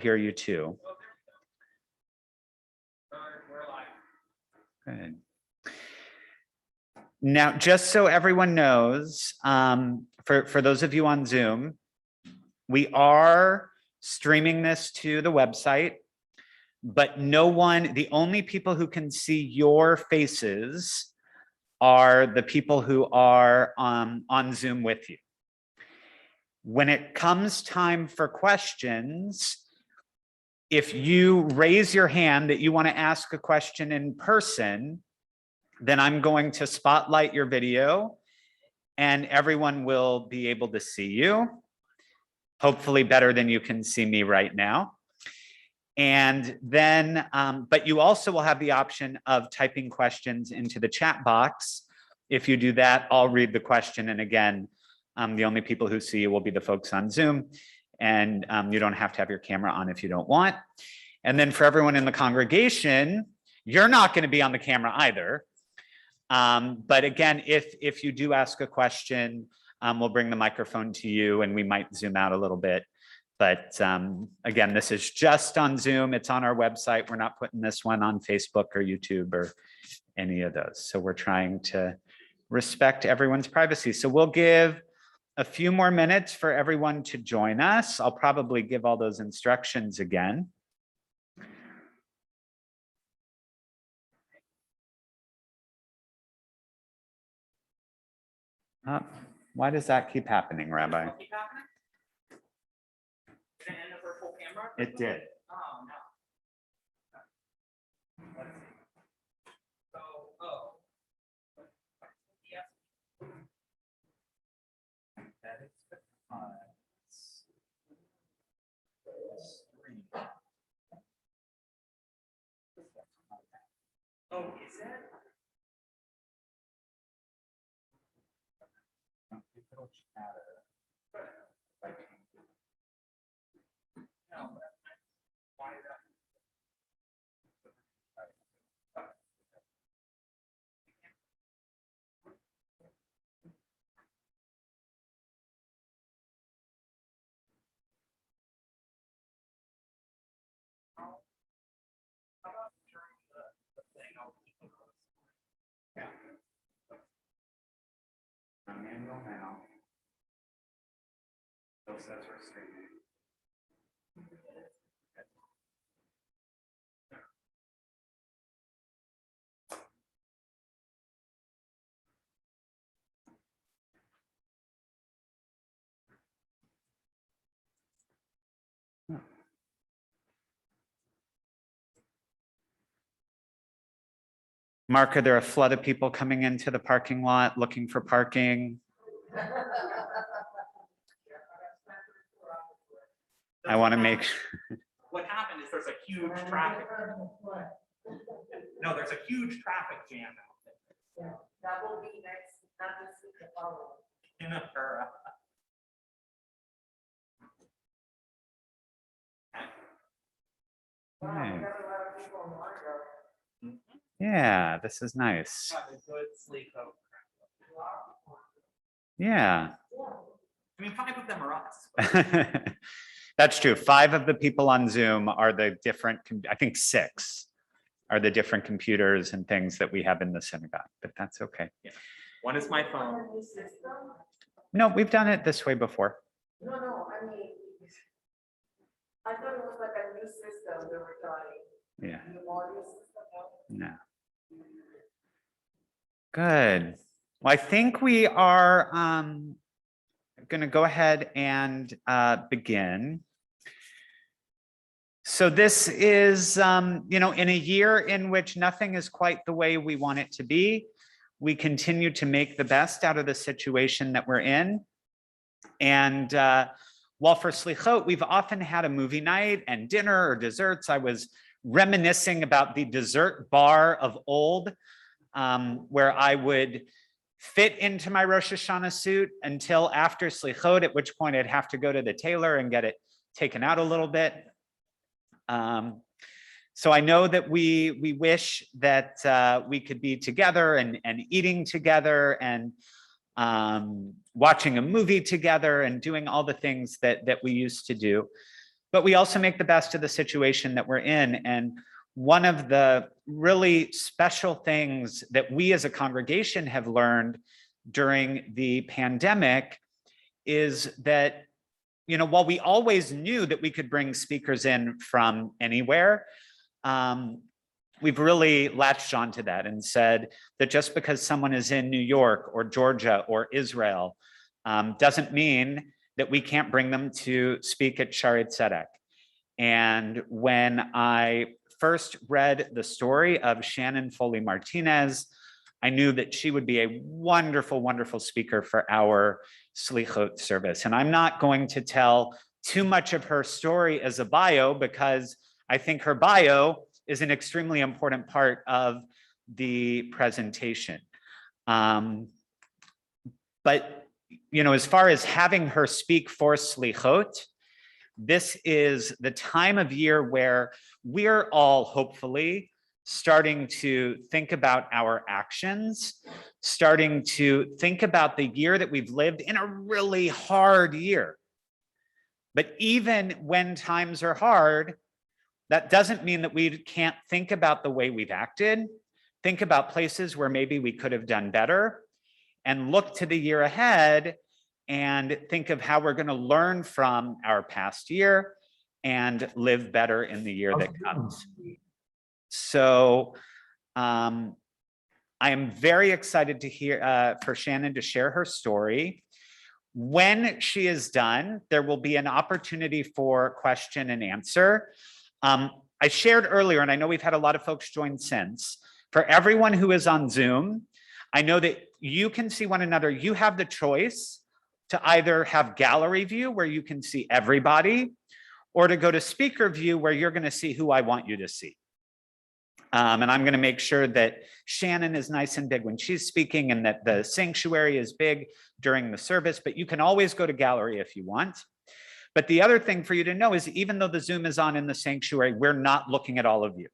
hear you too. Good. Now, just so everyone knows, for those of you on Zoom, we are streaming this to the website, but the only people who can see your faces are the people who are on Zoom with you. When it comes time for questions, if you raise your hand that you want to ask a question in person, then I'm going to spotlight your video and everyone will be able to see you, hopefully better than you can see me right now. And then, but you also will have the option of typing questions into the chat box. If you do that, I'll read the question. And again, the only people who see you will be the folks on Zoom. And you don't have to have your camera on if you don't want. And then for everyone in the congregation, you're not going to be on the camera either. But again, if you do ask a question, we'll bring the microphone to you and we might zoom out a little bit. But again, this is just on Zoom. It's on our website. We're not putting this one on Facebook or YouTube or any of those. So we're trying to respect everyone's privacy. So we'll give a few more minutes for everyone to join us. I'll probably give all those instructions again. Why does that keep happening, Rabbi? Did it end up for full camera? It did. Oh, no. Let's see. So, oh. Yes. That is the oh, is it? No, why is that? How about during the thing? I'll keep it close. Yeah. Manual now. Those says we're streaming. Mark, are there a flood of people coming into the parking lot looking for parking? I want to make sure. What happened is there's a huge traffic. No, there's a huge traffic jam out there. Yeah, that will be next, not this week, the following. In a hurry. Wow, Right. we got a lot of people in Largo. Yeah, this is nice. Yeah, the good Selichot. Yeah. I mean, 5 of them are us. That's true. 5 of the people on Zoom are the different, I think 6 are the different computers and things that we have in the synagogue, but that's okay. Yeah. One is my phone. New system? No, we've done it this way before. No, I mean, I thought it was like a new system they were trying. Yeah. New audio system, no? No. Good. Well, I think we are going to go ahead and begin. So this is, in a year in which nothing is quite the way we want it to be, we continue to make the best out of the situation that we're in. And while for Selichot, we've often had a movie night and dinner or desserts, I was reminiscing about the dessert bar of old, where I would fit into my Rosh Hashanah suit until after Selichot, at which point I'd have to go to the tailor and get it taken out a little bit. So I know that we wish that we could be together and eating together and watching a movie together and doing all the things that we used to do. but we also make the best of the situation that we're in. And one of the really special things that we as a congregation have learned during the pandemic is that, you know, while we always knew that we could bring speakers in from anywhere, we've really latched onto that and said that just because someone is in New York or Georgia or Israel doesn't mean that we can't bring them to speak at Shaarei Tzedek. And when I first read the story of Shannon Foley Martinez, I knew that she would be a wonderful, wonderful speaker for our Selichot service. And I'm not going to tell too much of her story as a bio, because I think her bio is an extremely important part of the presentation. But, you know, as far as having her speak for Selichot, this is the time of year where we're all hopefully starting to think about our actions, starting to think about the year that we've lived in, a really hard year. But even when times are hard, that doesn't mean that we can't think about the way we've acted, think about places where maybe we could have done better, and look to the year ahead and think of how we're going to learn from our past year and live better in the year that comes. So I am very excited to hear for Shannon to share her story. When she is done, there will be an opportunity for question and answer. I shared earlier, and I know we've had a lot of folks join since, for everyone who is on Zoom, I know that you can see one another. You have the choice to either have gallery view where you can see everybody, or to go to speaker view where you're going to see who I want you to see. And I'm going to make sure that Shannon is nice and big when she's speaking, and that the sanctuary is big during the service, but you can always go to gallery if you want. But the other thing for you to know is, even though the Zoom is on in the sanctuary, we're not looking at all of you.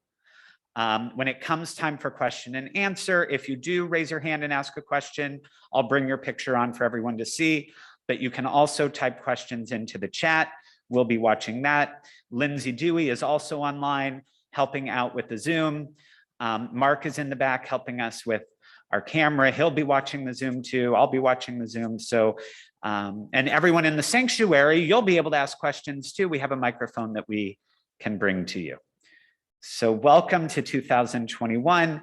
When it comes time for question and answer, if you do raise your hand and ask a question, I'll bring your picture on for everyone to see, but you can also type questions into the chat. We'll be watching that. Lindsay Dewey is also online, helping out with the Zoom. Mark is in the back helping us with our camera. He'll be watching the Zoom too. I'll be watching the Zoom. So, and everyone in the sanctuary, you'll be able to ask questions too. We have a microphone that we can bring to you. So welcome to 2021.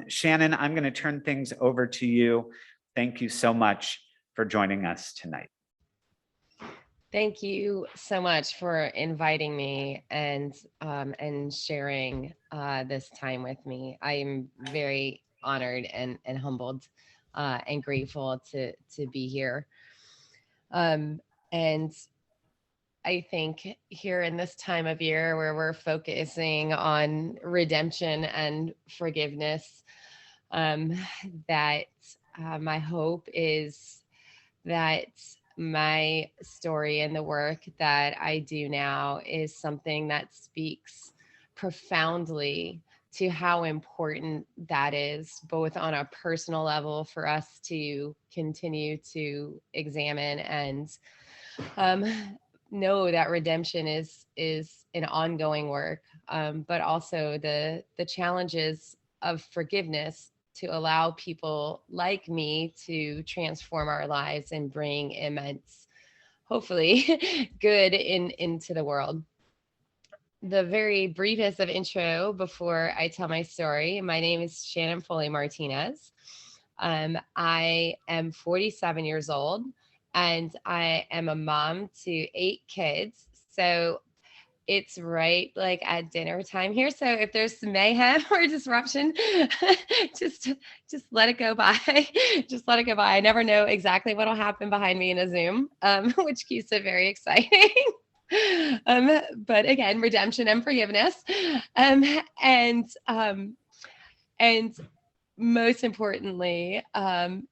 Shannon, I'm going to turn things over to you. Thank you so much for joining us tonight. Thank you so much for inviting me and sharing this time with me. I am very honored and humbled and grateful to be here. And I think here in this time of year where we're focusing on redemption and forgiveness, that my hope is that my story and the work that I do now is something that speaks profoundly to how important that is, both on a personal level for us to continue to examine and know that redemption is an ongoing work, but also the challenges of forgiveness to allow people like me to transform our lives and bring immense, hopefully, good into the world. The very briefest of intro before I tell my story. My name is Shannon Foley Martinez. I am 47 years old, and I am a mom to 8 kids. So it's right like at dinner time here. So if there's some mayhem or disruption, just let it go by. Just let it go by. I never know exactly what will happen behind me in a Zoom, which keeps it very exciting. But again, redemption and forgiveness. And most importantly, I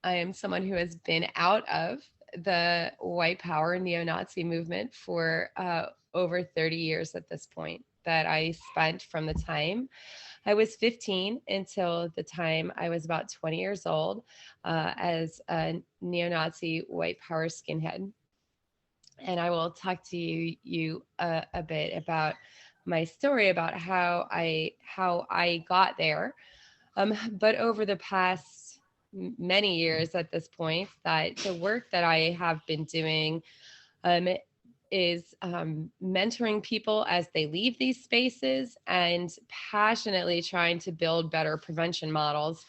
am someone who has been out of the white power neo-Nazi movement for over 30 years at this point. that I spent from the time I was 15 until the time I was about 20 years old as a neo-Nazi white power skinhead. And I will talk to you a bit about my story about how I got there. But over the past many years at this point, that the work that I have been doing um, is mentoring people as they leave these spaces and passionately trying to build better prevention models,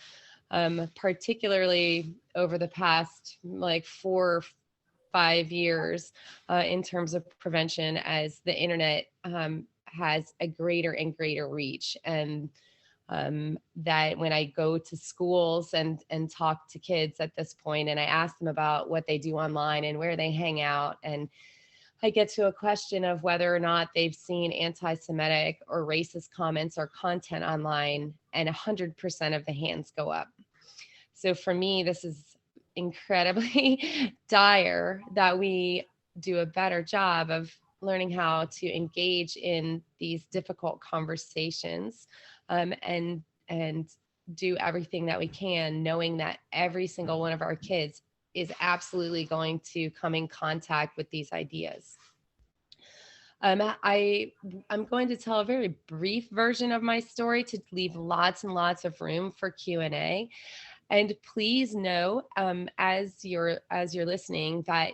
particularly over the past like 4 or 5 years in terms of prevention as the internet has a greater and greater reach. And that when I go to schools and talk to kids at this point, and I ask them about what they do online and where they hang out, and I get to a question of whether or not they've seen anti-Semitic or racist comments or content online, and 100% of the hands go up. So for me, this is incredibly dire that we do a better job of learning how to engage in these difficult conversations and do everything that we can, knowing that every single one of our kids is absolutely going to come in contact with these ideas. I'm going to tell a very brief version of my story to leave lots and lots of room for Q&A. And please know, as you're listening, that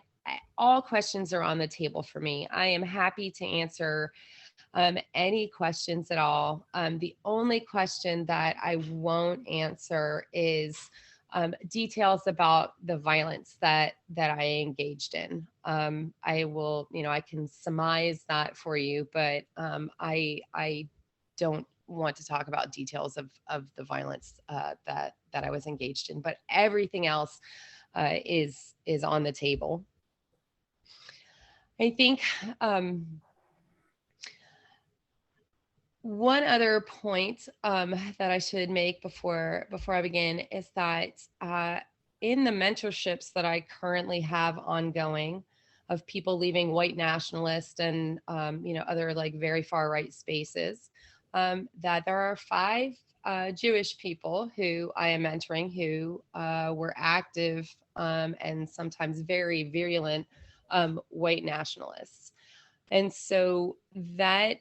all questions are on the table for me. I am happy to answer any questions at all. The only question that I won't answer is details about the violence that I engaged in. I will, I can surmise that for you, but I don't want to talk about details of the violence that I was engaged in. But everything else is on the table. I think one other point that I should make before I begin is that in the mentorships that I currently have ongoing of people leaving white nationalist and other like very far right spaces, that there are 5 Jewish people who I am mentoring who were active and sometimes very virulent white nationalists. And so that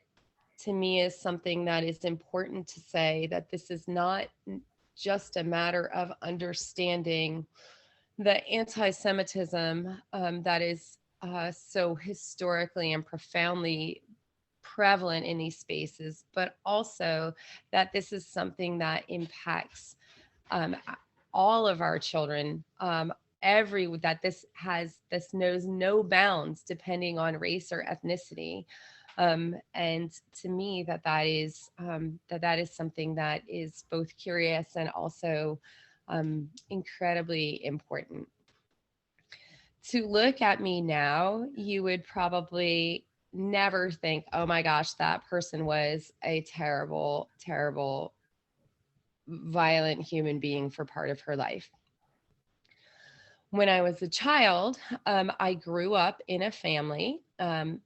to me is something that is important to say, that this is not just a matter of understanding the anti-Semitism that is so historically and profoundly prevalent in these spaces, but also that this is something that impacts all of our children. This knows no bounds depending on race or ethnicity. And to me, that is something that is both curious and also incredibly important. To look at me now, you would probably never think, oh my gosh, that person was a terrible, terrible, violent human being for part of her life. When I was a child, I grew up in a family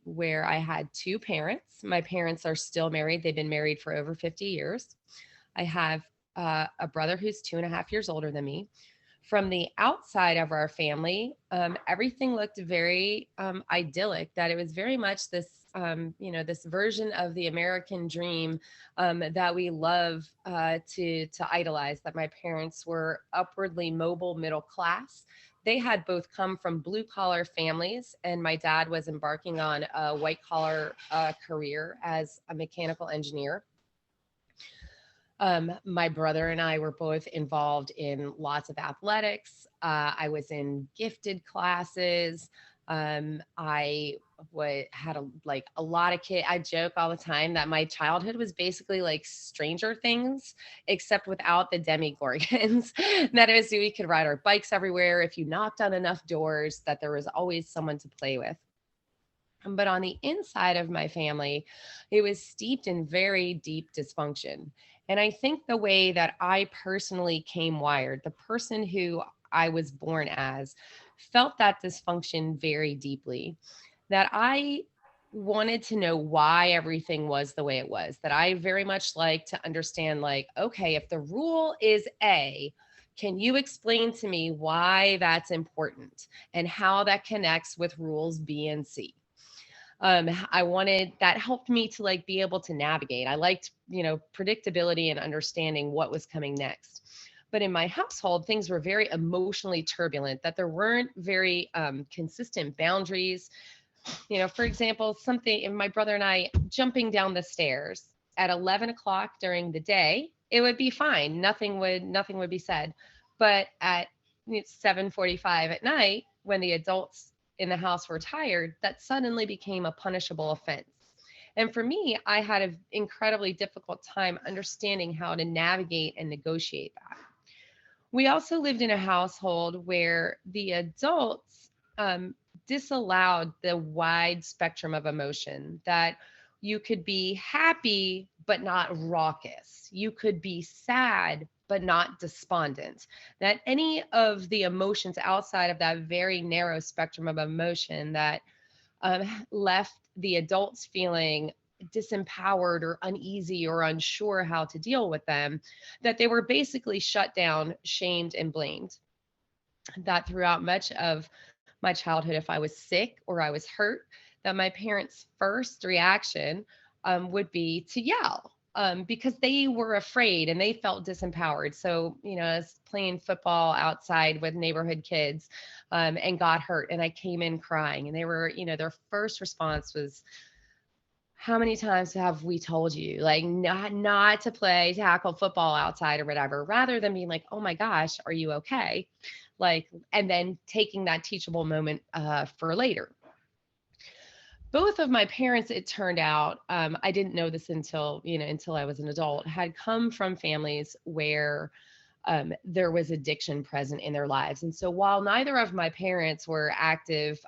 where I had 2 parents. My parents are still married. They've been married for over 50 years. I have a brother who's 2.5 years older than me. From the outside of our family, everything looked very idyllic, that it was very much this, this version of the American dream that we love to idolize, that my parents were upwardly mobile middle class. They had both come from blue collar families, and my dad was embarking on a white collar career as a mechanical engineer. My brother and I were both involved in lots of athletics. I was in gifted classes. I had a lot of kids. I joke all the time that my childhood was basically like Stranger Things, except without the Demogorgons. That is, we could ride our bikes everywhere. If you knocked on enough doors, that there was always someone to play with. But on the inside of my family, it was steeped in very deep dysfunction. And I think the way that I personally came wired, the person who I was born as, felt that dysfunction very deeply. That I wanted to know why everything was the way it was, that I very much like to understand, like, okay, if the rule is A, can you explain to me why that's important and how that connects with rules B and C? I wanted that helped me to like be able to navigate. I liked, predictability and understanding what was coming next. But in my household, things were very emotionally turbulent, that there weren't very consistent boundaries. For example, something in my brother and I jumping down the stairs at 11 o'clock during the day, it would be fine. Nothing would be said. But at 7:45 at night, when the adults in the house were tired, that suddenly became a punishable offense. And for me, I had an incredibly difficult time understanding how to navigate and negotiate that. We also lived in a household where the adults disallowed the wide spectrum of emotion, that you could be happy but not raucous. You could be sad but not despondent. That any of the emotions outside of that very narrow spectrum of emotion that left the adults feeling disempowered or uneasy or unsure how to deal with them, that they were basically shut down, shamed, and blamed. That throughout much of my childhood, if I was sick or I was hurt, that my parents' first reaction would be to yell, because they were afraid and they felt disempowered. So, I was playing football outside with neighborhood kids and got hurt, and I came in crying, and they were, their first response was, how many times have we told you, like, not to play tackle football outside or whatever, rather than being like, oh my gosh, are you okay? Like, and then taking that teachable moment for later. Both of my parents, it turned out, I didn't know this until I was an adult, had come from families where there was addiction present in their lives. And so while neither of my parents were active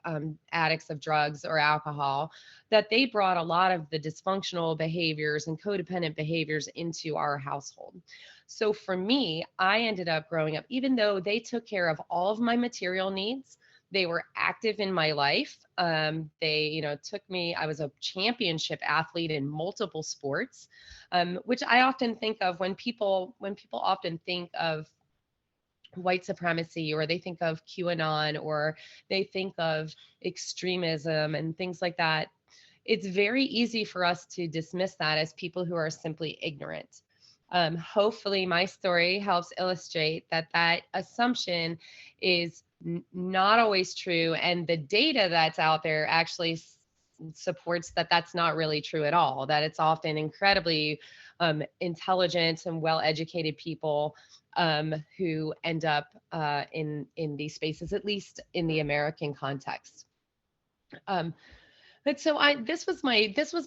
addicts of drugs or alcohol, that they brought a lot of the dysfunctional behaviors and codependent behaviors into our household. So for me, I ended up growing up, even though they took care of all of my material needs, they were active in my life. They, took me, I was a championship athlete in multiple sports, which I often think of when people often think of white supremacy, or they think of QAnon, or they think of extremism and things like that. It's very easy for us to dismiss that as people who are simply ignorant. Hopefully my story helps illustrate that assumption is not always true. And the data that's out there actually supports that that's not really true at all, that it's often incredibly intelligent and well-educated people who end up in these spaces, at least in the American context. But so this was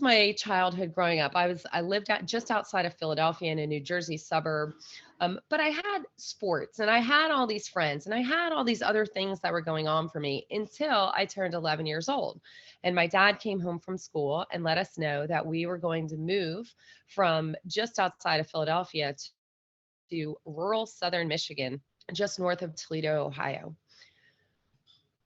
my childhood growing up. I lived just outside of Philadelphia in a New Jersey suburb. But I had sports and I had all these friends and I had all these other things that were going on for me until I turned 11 years old. And my dad came home from school and let us know that we were going to move from just outside of Philadelphia to rural southern Michigan, just north of Toledo, Ohio.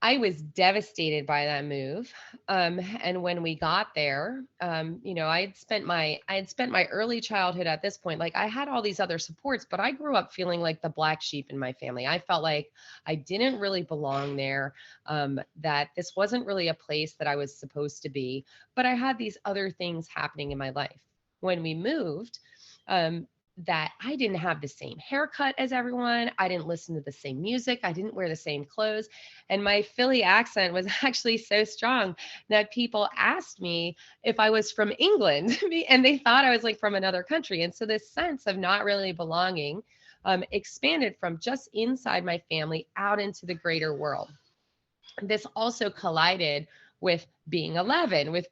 I was devastated by that move. And when we got there, I had spent my early childhood at this point. Like, I had all these other supports, but I grew up feeling like the black sheep in my family. I felt like I didn't really belong there, that this wasn't really a place that I was supposed to be, but I had these other things happening in my life. When we moved, that I didn't have the same haircut as everyone. I didn't listen to the same music. I didn't wear the same clothes. And my Philly accent was actually so strong that people asked me if I was from England and they thought I was like from another country. And so this sense of not really belonging expanded from just inside my family out into the greater world. This also collided with being 11, with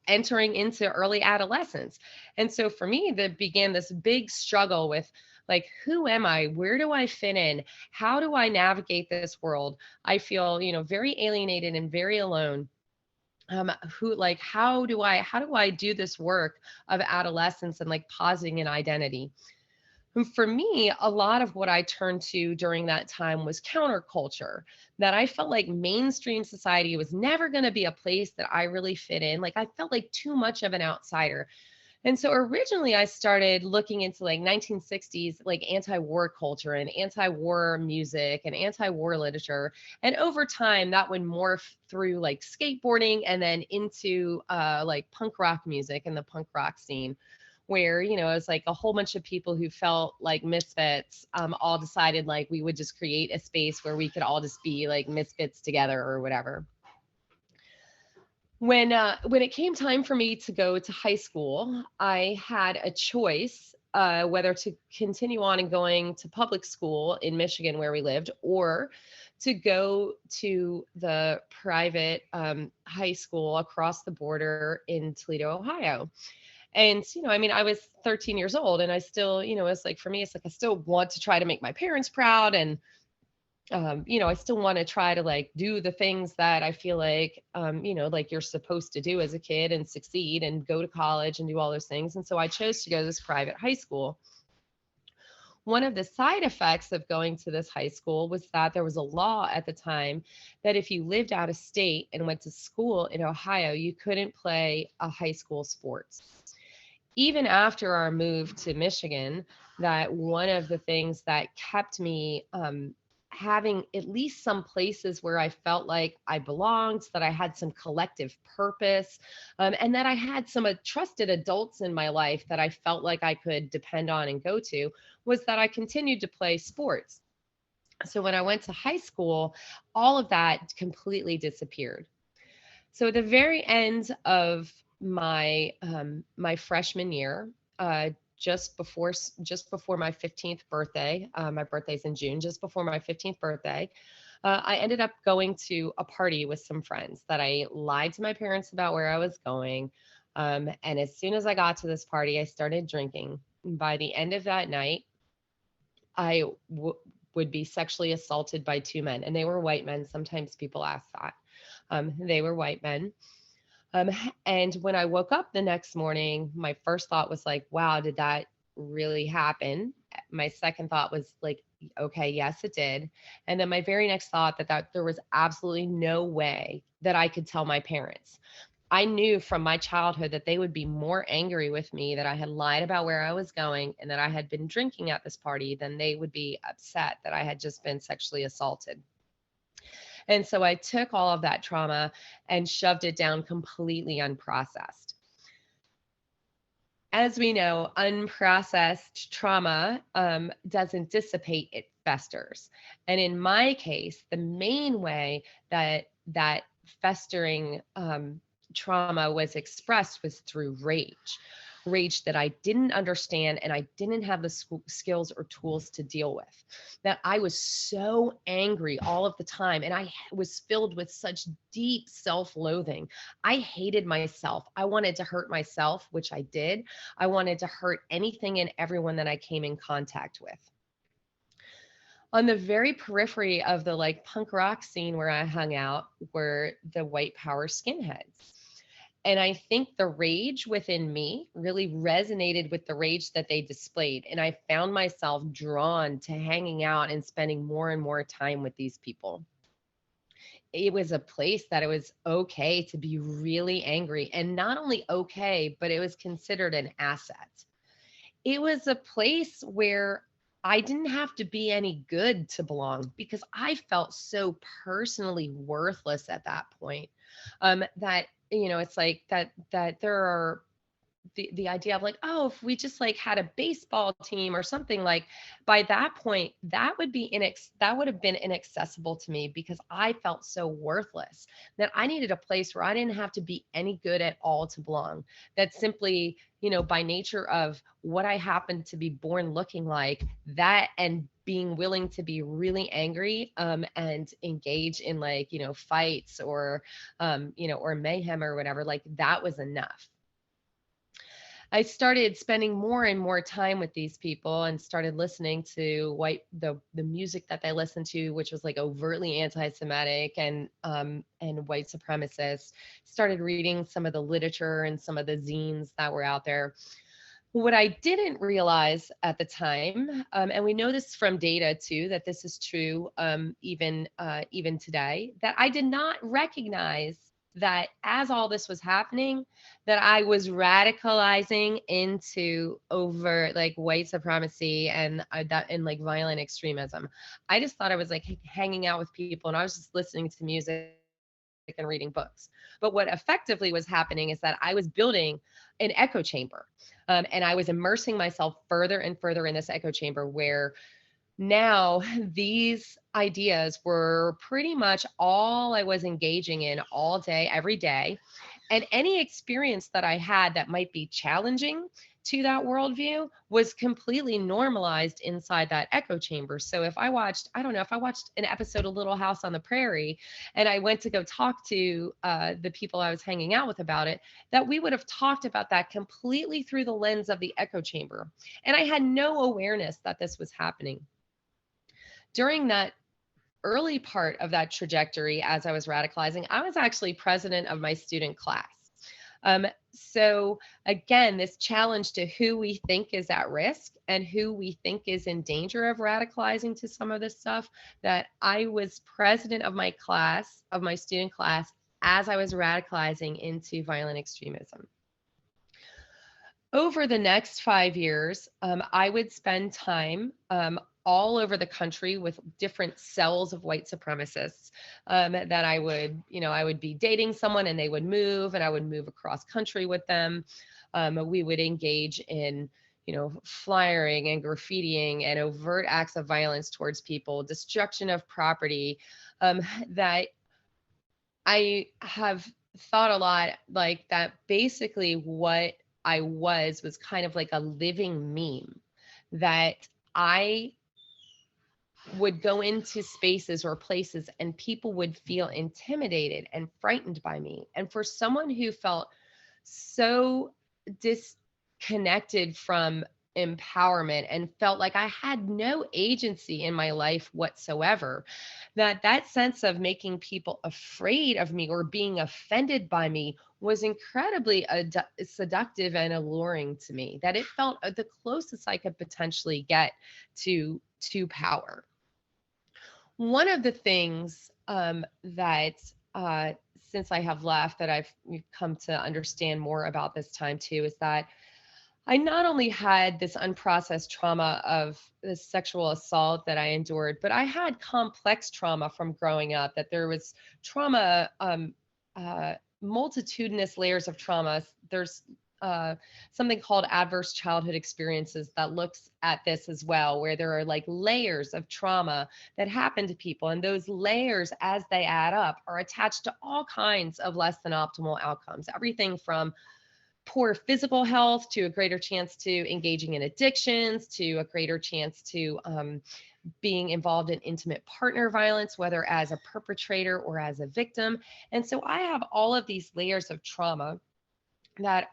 entering into early adolescence. And so for me, that began this big struggle with, like, who am I? Where do I fit in? How do I navigate this world? I feel, very alienated and very alone. How do I do this work of adolescence and like pausing an identity? And for me, a lot of what I turned to during that time was counterculture, that I felt like mainstream society was never going to be a place that I really fit in. Like I felt like too much of an outsider. And so originally I started looking into like 1960s, like anti-war culture and anti-war music and anti-war literature. And over time that would morph through like skateboarding and then into like punk rock music and the punk rock scene where, you know, it was like a whole bunch of people who felt like misfits all decided like we would just create a space where we could all just be like misfits together or whatever. When it came time for me to go to high school, I had a choice whether to continue on and going to public school in Michigan where we lived, or to go to the private high school across the border in Toledo, Ohio. And, you know, I mean, I was 13 years old and I still, you know, it's like for me, it's like I still want to try to make my parents proud. And you know, I still want to try to like do the things that I feel like, you know, like you're supposed to do as a kid and succeed and go to college and do all those things. And so I chose to go to this private high school. One of the side effects of going to this high school was that there was a law at the time that if you lived out of state and went to school in Ohio, you couldn't play a high school sports. Even after our move to Michigan, that one of the things that kept me having at least some places where I felt like I belonged, that I had some collective purpose, and that I had some trusted adults in my life that I felt like I could depend on and go to, was that I continued to play sports. So when I went to high school, all of that completely disappeared. So at the very end of my freshman year, just before my 15th birthday, my birthday's in June, just before my 15th birthday, I ended up going to a party with some friends that I lied to my parents about where I was going. And as soon as I got to this party, I started drinking. By the end of that night, would be sexually assaulted by two men, and they were white men. Sometimes people ask that. They were white men. Um, and when I woke up the next morning, my first thought was like, wow, did that really happen? My second thought was like, okay, yes, it did. And then my very next thought that there was absolutely no way that I could tell my parents. I knew from my childhood that they would be more angry with me that I had lied about where I was going and that I had been drinking at this party than they would be upset that I had just been sexually assaulted. And so I took all of that trauma and shoved it down completely unprocessed. As we know, unprocessed trauma doesn't dissipate, it festers. And in my case, the main way that festering trauma was expressed was through rage that I didn't understand and I didn't have the skills or tools to deal with. That I was so angry all of the time and I was filled with such deep self-loathing. I hated myself. I wanted to hurt myself, which I did. I wanted to hurt anything and everyone that I came in contact with. On the very periphery of the like punk rock scene where I hung out were the white power skinheads. And I think the rage within me really resonated with the rage that they displayed. And I found myself drawn to hanging out and spending more and more time with these people. It was a place that it was okay to be really angry, and not only okay, but it was considered an asset. It was a place where I didn't have to be any good to belong because I felt so personally worthless at that point. That, you know, it's like that there are the idea of like, oh, if we just like had a baseball team or something, like by that point that would be that would have been inaccessible to me because I felt so worthless that I needed a place where I didn't have to be any good at all to belong. That simply, you know, by nature of what I happened to be born looking like, that and being willing to be really angry and engage in like, you know, fights or you know, or mayhem or whatever, like that was enough. I started spending more and more time with these people and started listening to the music that they listened to, which was like overtly anti-Semitic and white supremacist. Started reading some of the literature and some of the zines that were out there. What I didn't realize at the time, and we know this from data too, that this is true even today, that I did not recognize that as all this was happening, that I was radicalizing into over like white supremacy and that and like violent extremism. I just thought I was like hanging out with people and I was just listening to music and reading books. But what effectively was happening is that I was building an echo chamber. And I was immersing myself further and further in this echo chamber where now these ideas were pretty much all I was engaging in all day, every day. And any experience that I had that might be challenging to that worldview was completely normalized inside that echo chamber. So if I watched, I don't know, if I watched an episode of Little House on the Prairie and I went to go talk to the people I was hanging out with about it, that we would have talked about that completely through the lens of the echo chamber. And I had no awareness that this was happening. During that early part of that trajectory, as I was radicalizing, I was actually president of my student class. So again, this challenge to who we think is at risk and who we think is in danger of radicalizing to some of this stuff, that I was president of my class, of my student class, as I was radicalizing into violent extremism. Over the next 5 years, I would spend time all over the country with different cells of white supremacists that I would be dating someone and they would move and I would move across country with them. We would engage in, flyering and graffitiing and overt acts of violence towards people, destruction of property, that I have thought a lot like that. Basically what I was kind of like a living meme, that I would go into spaces or places and people would feel intimidated and frightened by me. And for someone who felt so disconnected from empowerment and felt like I had no agency in my life whatsoever, that sense of making people afraid of me or being offended by me was incredibly seductive and alluring to me, that it felt the closest I could potentially get to power. One of the things that since I have left that I've come to understand more about this time too is that I not only had this unprocessed trauma of this sexual assault that I endured, but I had complex trauma from growing up, that there was trauma, multitudinous layers of trauma. There's something called adverse childhood experiences that looks at this as well, where there are like layers of trauma that happen to people. And those layers, as they add up, are attached to all kinds of less than optimal outcomes. Everything from poor physical health to a greater chance to engaging in addictions, to a greater chance to being involved in intimate partner violence, whether as a perpetrator or as a victim. And so I have all of these layers of trauma that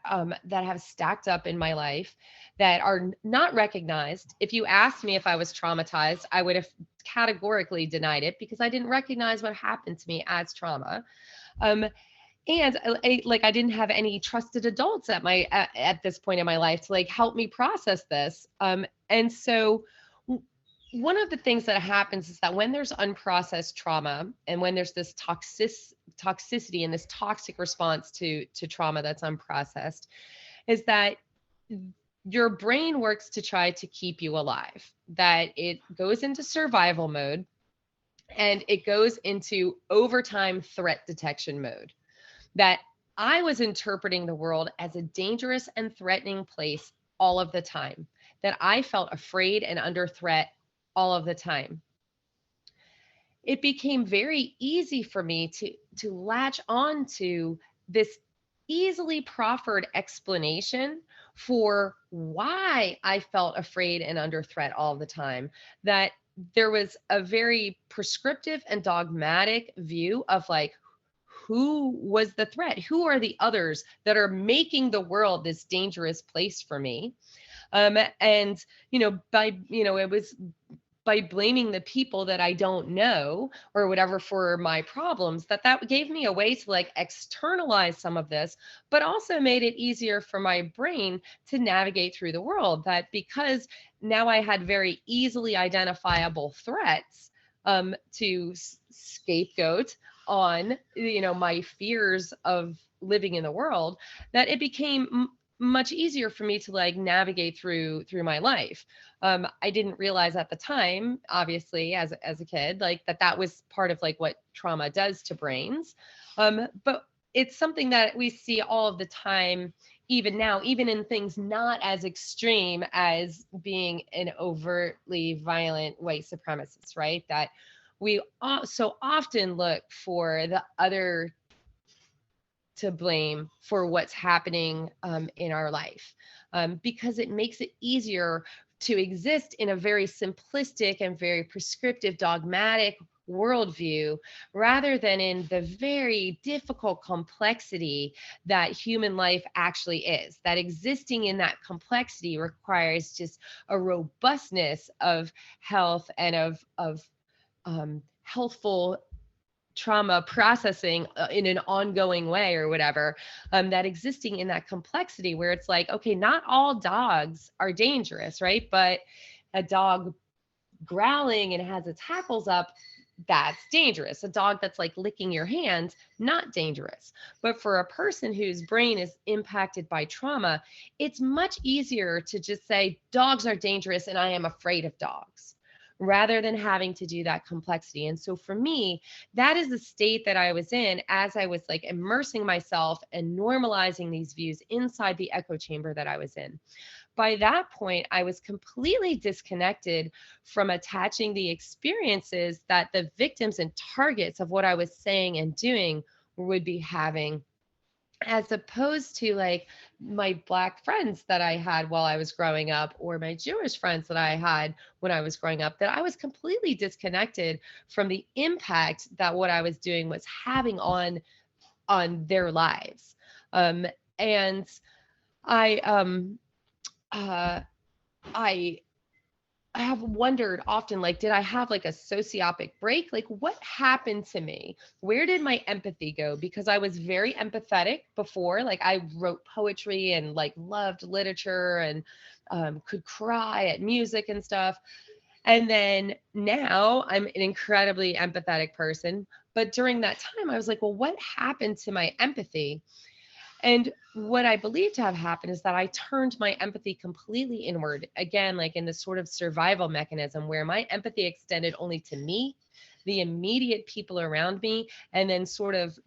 have stacked up in my life that are not recognized. If you asked me if I was traumatized, I would have categorically denied it because I didn't recognize what happened to me as trauma. And I didn't have any trusted adults at this point in my life to like help me process this. And so one of the things that happens is that when there's unprocessed trauma and when there's this toxicity and this toxic response to trauma that's unprocessed, is that your brain works to try to keep you alive, that it goes into survival mode and it goes into overtime threat detection mode. That I was interpreting the world as a dangerous and threatening place all of the time, that I felt afraid and under threat all of the time. It became very easy for me to latch on to this easily proffered explanation for why I felt afraid and under threat all the time, that there was a very prescriptive and dogmatic view of like, who was the threat? Who are the others that are making the world this dangerous place for me? And, it was by blaming the people that I don't know or whatever for my problems, that gave me a way to like externalize some of this, but also made it easier for my brain to navigate through the world. That because now I had very easily identifiable threats to scapegoat on, you know, my fears of living in the world, that it became much easier for me to like navigate through my life. I didn't realize at the time, obviously, as a kid, like that was part of like what trauma does to brains. But it's something that we see all of the time, even now, even in things not as extreme as being an overtly violent white supremacist, right? That we so often look for the other to blame for what's happening in our life, because it makes it easier to exist in a very simplistic and very prescriptive, dogmatic worldview rather than in the very difficult complexity that human life actually is. That existing in that complexity requires just a robustness of health and of healthful trauma processing in an ongoing way or whatever, that existing in that complexity where it's like, okay, not all dogs are dangerous, right? But a dog growling and has its hackles up, that's dangerous. A dog that's like licking your hand, not dangerous. But for a person whose brain is impacted by trauma, it's much easier to just say dogs are dangerous and I am afraid of dogs, rather than having to do that complexity. And so for me, that is the state that I was in as I was like immersing myself and normalizing these views inside the echo chamber that I was in. By that point, I was completely disconnected from attaching the experiences that the victims and targets of what I was saying and doing would be having, as opposed to like my Black friends that I had while I was growing up, or my Jewish friends that I had when I was growing up, that I was completely disconnected from the impact that what I was doing was having on their lives. And I I have wondered often, like, did I have like a sociopic break? Like, what happened to me? Where did my empathy go? Because I was very empathetic before. Like, I wrote poetry and like loved literature and could cry at music and stuff. And then now I'm an incredibly empathetic person. But during that time, I was like, well, what happened to my empathy? And what I believe to have happened is that I turned my empathy completely inward, again, like in this sort of survival mechanism where my empathy extended only to me, the immediate people around me, and then sort of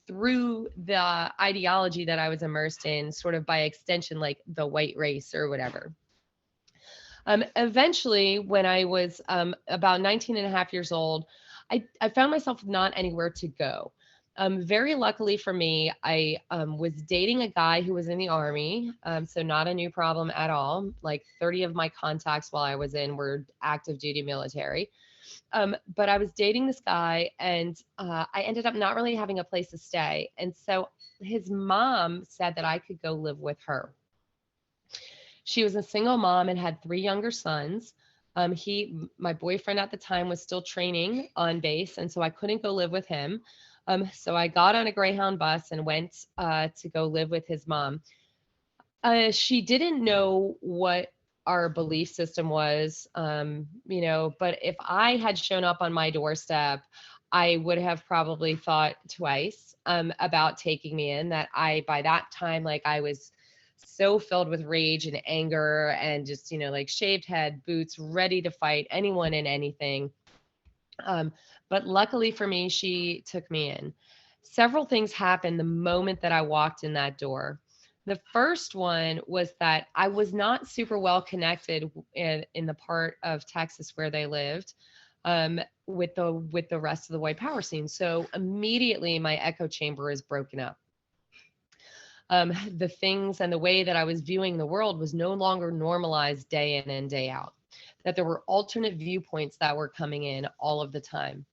through the ideology that I was immersed in, sort of by extension, like the white race or whatever. Eventually, when I was about 19 and a half years old, I found myself not anywhere to go. Very luckily for me, I was dating a guy who was in the Army, so not a new problem at all. Like 30 of my contacts while I was in were active duty military. But I was dating this guy, and I ended up not really having a place to stay. And so his mom said that I could go live with her. She was a single mom and had 3 younger sons. My boyfriend at the time was still training on base, and so I couldn't go live with him. So I got on a Greyhound bus and went to go live with his mom. She didn't know what our belief system was, but if I had shown up on my doorstep, I would have probably thought twice about taking me in. That by that time, like I was so filled with rage and anger and just, like shaved head, boots, ready to fight anyone and anything. But luckily for me, she took me in. Several things happened the moment that I walked in that door. The first one was that I was not super well connected in the part of Texas where they lived with the rest of the white power scene. So immediately my echo chamber is broken up. The things and the way that I was viewing the world was no longer normalized day in and day out, that there were alternate viewpoints that were coming in all of the time.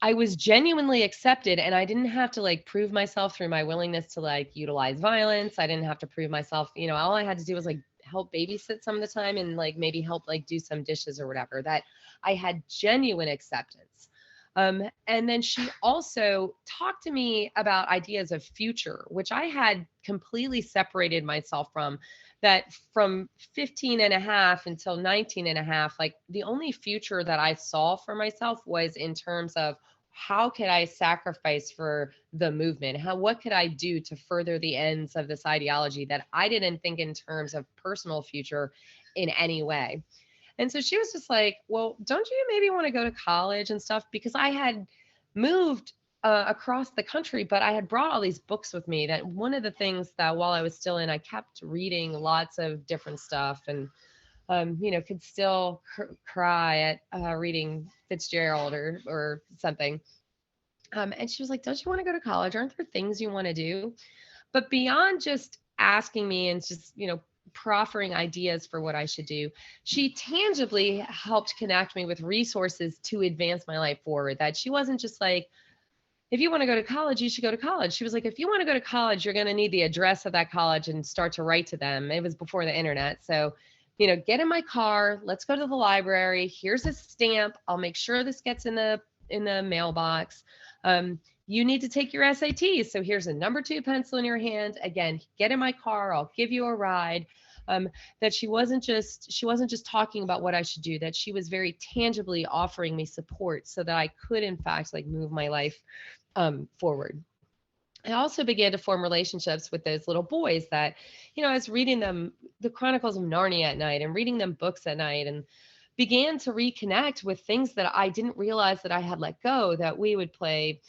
I was genuinely accepted, and I didn't have to like prove myself through my willingness to like utilize violence. I didn't have to prove myself, all I had to do was like help babysit some of the time and like maybe help like do some dishes or whatever, that I had genuine acceptance. And then she also talked to me about ideas of future, which I had completely separated myself from. That from 15 and a half until 19 and a half, like the only future that I saw for myself was in terms of how could I sacrifice for the movement? What could I do to further the ends of this ideology, that I didn't think in terms of personal future in any way. And so she was just like, well, don't you maybe want to go to college and stuff? Because I had moved across the country, but I had brought all these books with me. That one of the things that while I was still in, I kept reading lots of different stuff, and could still cry at reading Fitzgerald or something. And she was like, don't you want to go to college? Aren't there things you want to do? But beyond just asking me and just, proffering ideas for what I should do, she tangibly helped connect me with resources to advance my life forward. That she wasn't just like, if you want to go to college, you should go to college. She was like, if you want to go to college, you're going to need the address of that college and start to write to them. It was before the internet. So, get in my car, let's go to the library. Here's a stamp. I'll make sure this gets in the mailbox. You need to take your SATs. So here's a number 2 pencil in your hand. Again, get in my car. I'll give you a ride. That she wasn't just talking about what I should do, that she was very tangibly offering me support so that I could, in fact, like move my life forward. I also began to form relationships with those little boys that, I was reading them the Chronicles of Narnia at night and reading them books at night, and began to reconnect with things that I didn't realize that I had let go, that we would play,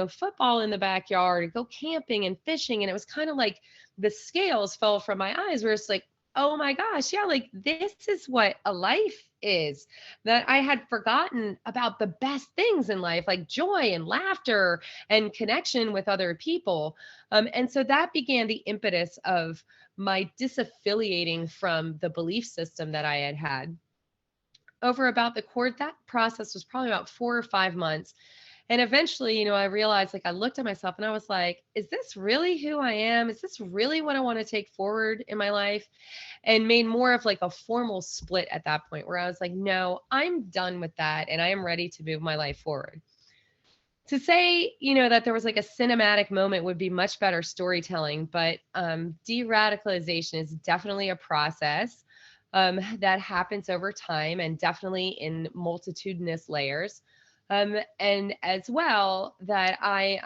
football in the backyard, go camping and fishing. And it was kind of like the scales fell from my eyes, where it's like, oh my gosh, yeah, like this is what a life is, that I had forgotten about the best things in life, like joy and laughter and connection with other people. And so that began the impetus of my disaffiliating from the belief system that I had had. Over about the course, that process was probably about 4 or 5 months. And eventually, I realized, like, I looked at myself and I was like, is this really who I am? Is this really what I want to take forward in my life? And made more of like a formal split at that point, where I was like, no, I'm done with that. And I am ready to move my life forward. To say, that there was like a cinematic moment would be much better storytelling, but de-radicalization is definitely a process that happens over time, and definitely in multitudinous layers. And as well, that I,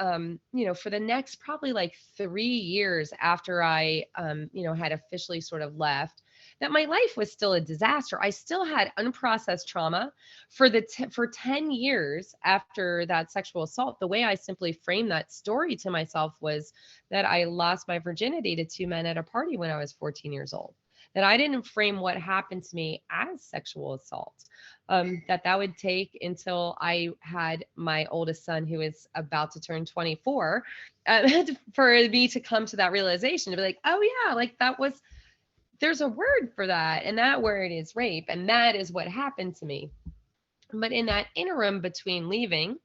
for the next probably like 3 years after I, had officially sort of left, that my life was still a disaster. I still had unprocessed trauma for for 10 years after that sexual assault. The way I simply framed that story to myself was that I lost my virginity to 2 men at a party when I was 14 years old. That I didn't frame what happened to me as sexual assault. That would take until I had my oldest son, who is about to turn 24, for me to come to that realization, to be like, oh yeah, like there's a word for that, and that word is rape, and that is what happened to me. But in that interim between leaving,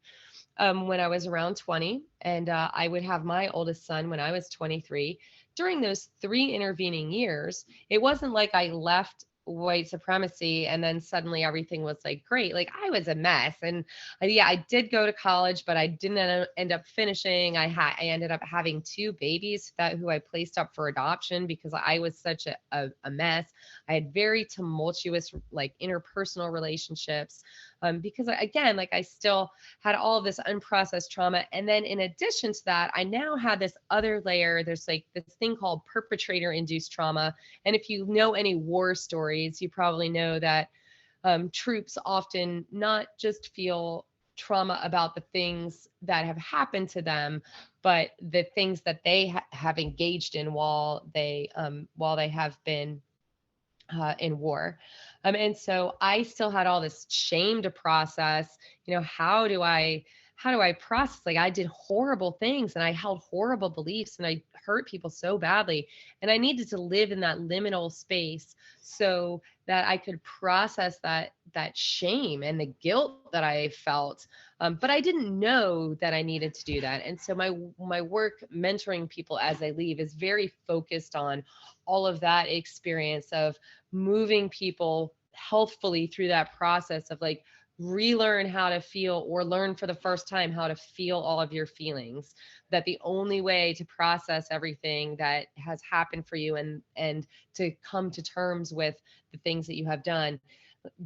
when I was around 20, and I would have my oldest son when I was 23. During those 3 intervening years, it wasn't like I left white supremacy and then suddenly everything was like great. Like, I was a mess, and yeah, I did go to college, but I didn't end up finishing. I ended up having 2 babies who I placed up for adoption because I was such a mess. I had very tumultuous like interpersonal relationships, because again, like I still had all of this unprocessed trauma. And then in addition to that, I now had this other layer. There's like this thing called perpetrator induced trauma. And if you know any war stories, you probably know that troops often not just feel trauma about the things that have happened to them, but the things that they have engaged in while they have been in war. And so I still had all this shame to process. How do I how do I process? Like, I did horrible things and I held horrible beliefs and I hurt people so badly. And I needed to live in that liminal space so that I could process that shame and the guilt that I felt. But I didn't know that I needed to do that. And so my work mentoring people as they leave is very focused on all of that experience of moving people healthfully through that process of like relearn how to feel, or learn for the first time how to feel all of your feelings. That the only way to process everything that has happened for you and to come to terms with the things that you have done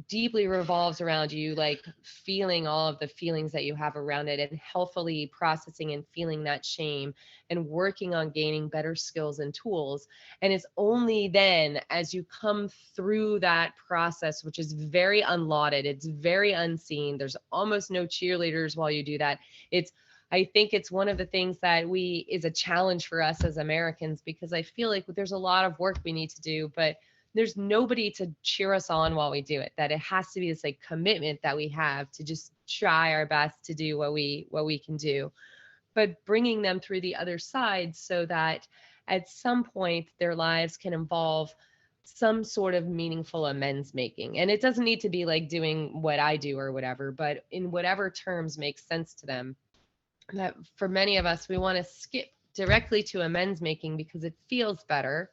deeply revolves around you like feeling all of the feelings that you have around it and healthfully processing and feeling that shame and working on gaining better skills and tools. And it's only then as you come through that process, which is very unlauded, it's very unseen, there's almost no cheerleaders while you do that. I think it's one of the things that is a challenge for us as Americans, because I feel like there's a lot of work we need to do, but there's nobody to cheer us on while we do it. That it has to be this like commitment that we have to just try our best to do what we can do, but bringing them through the other side so that at some point their lives can involve some sort of meaningful amends making. And it doesn't need to be like doing what I do or whatever, but in whatever terms makes sense to them. That for many of us, we want to skip directly to amends making because it feels better.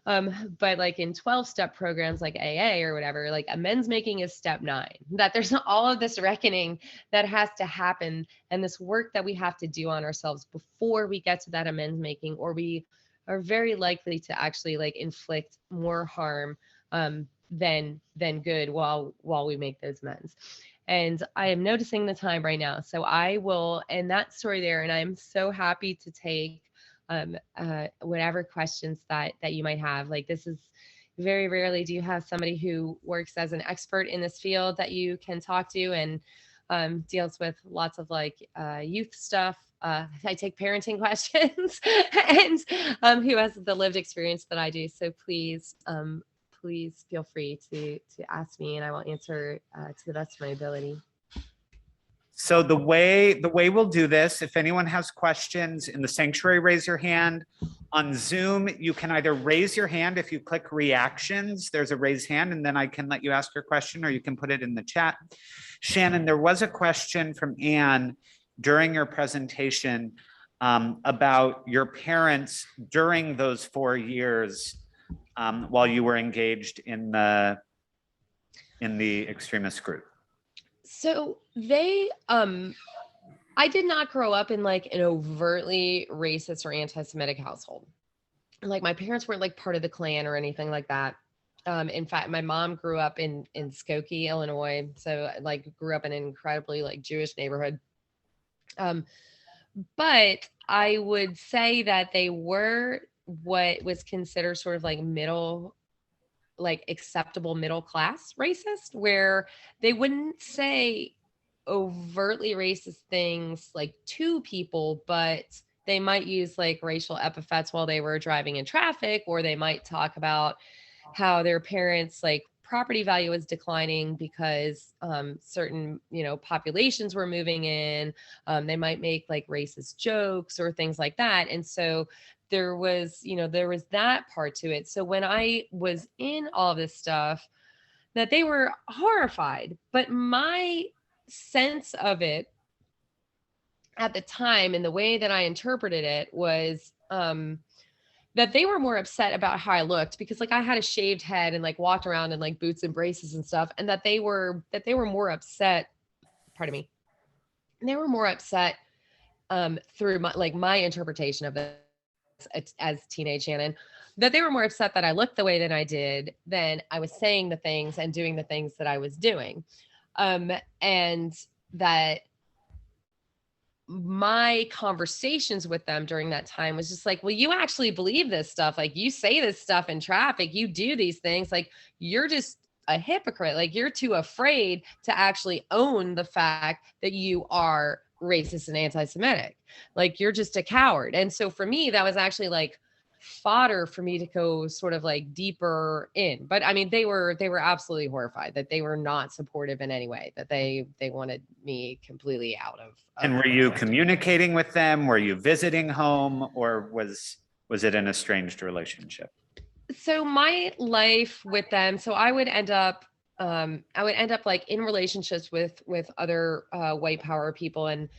But like in 12-step programs like AA or whatever, like amends making is step 9, that there's all of this reckoning that has to happen and this work that we have to do on ourselves before we get to that amends making, or we are very likely to actually like inflict more harm than good while we make those amends. And I am noticing the time right now, so I will end that story there, and I'm so happy to take whatever questions that you might have. Like, this is very rarely do you have somebody who works as an expert in this field that you can talk to and deals with lots of like youth stuff. I take parenting questions and who has the lived experience that I do. So please feel free to ask me and I will answer to the best of my ability. So the way we'll do this, if anyone has questions in the sanctuary, raise your hand. On Zoom, you can either raise your hand if you click reactions, there's a raise hand, and then I can let you ask your question, or you can put it in the chat. Shannon, there was a question from Anne during your presentation about your parents during those 4 years while you were engaged in the extremist group. So they, I did not grow up in like an overtly racist or anti-Semitic household. Like my parents weren't like part of the Klan or anything like that. In fact, my mom grew up in Skokie, Illinois. So like grew up in an incredibly like Jewish neighborhood. But I would say that they were what was considered sort of like acceptable middle class racist, where they wouldn't say overtly racist things like to people, but they might use like racial epithets while they were driving in traffic, or they might talk about how their parents like property value was declining because certain populations were moving in. They might make like racist jokes or things like that. And so there was that part to it. So when I was in all of this stuff, that they were horrified, but my sense of it at the time and the way that I interpreted it was that they were more upset about how I looked, because like I had a shaved head and like walked around in like boots and braces and stuff, and that they were more upset, pardon me, they were more upset through my interpretation of it as teenage Shannon, that they were more upset that I looked the way that I did than I was saying the things and doing the things that I was doing. And that my conversations with them during that time was just like, well, you actually believe this stuff. Like you say this stuff in traffic, you do these things, like you're just a hypocrite. Like you're too afraid to actually own the fact that you are racist and anti-Semitic. Like you're just a coward. And so for me, that was actually like fodder for me to go sort of like deeper in. But I mean, they were absolutely horrified that they were not supportive in any way, that they wanted me completely out of. And were you communicating with them? Were you visiting home, or was it an estranged relationship? So my life with them, so I would end up like in relationships with other white power people, and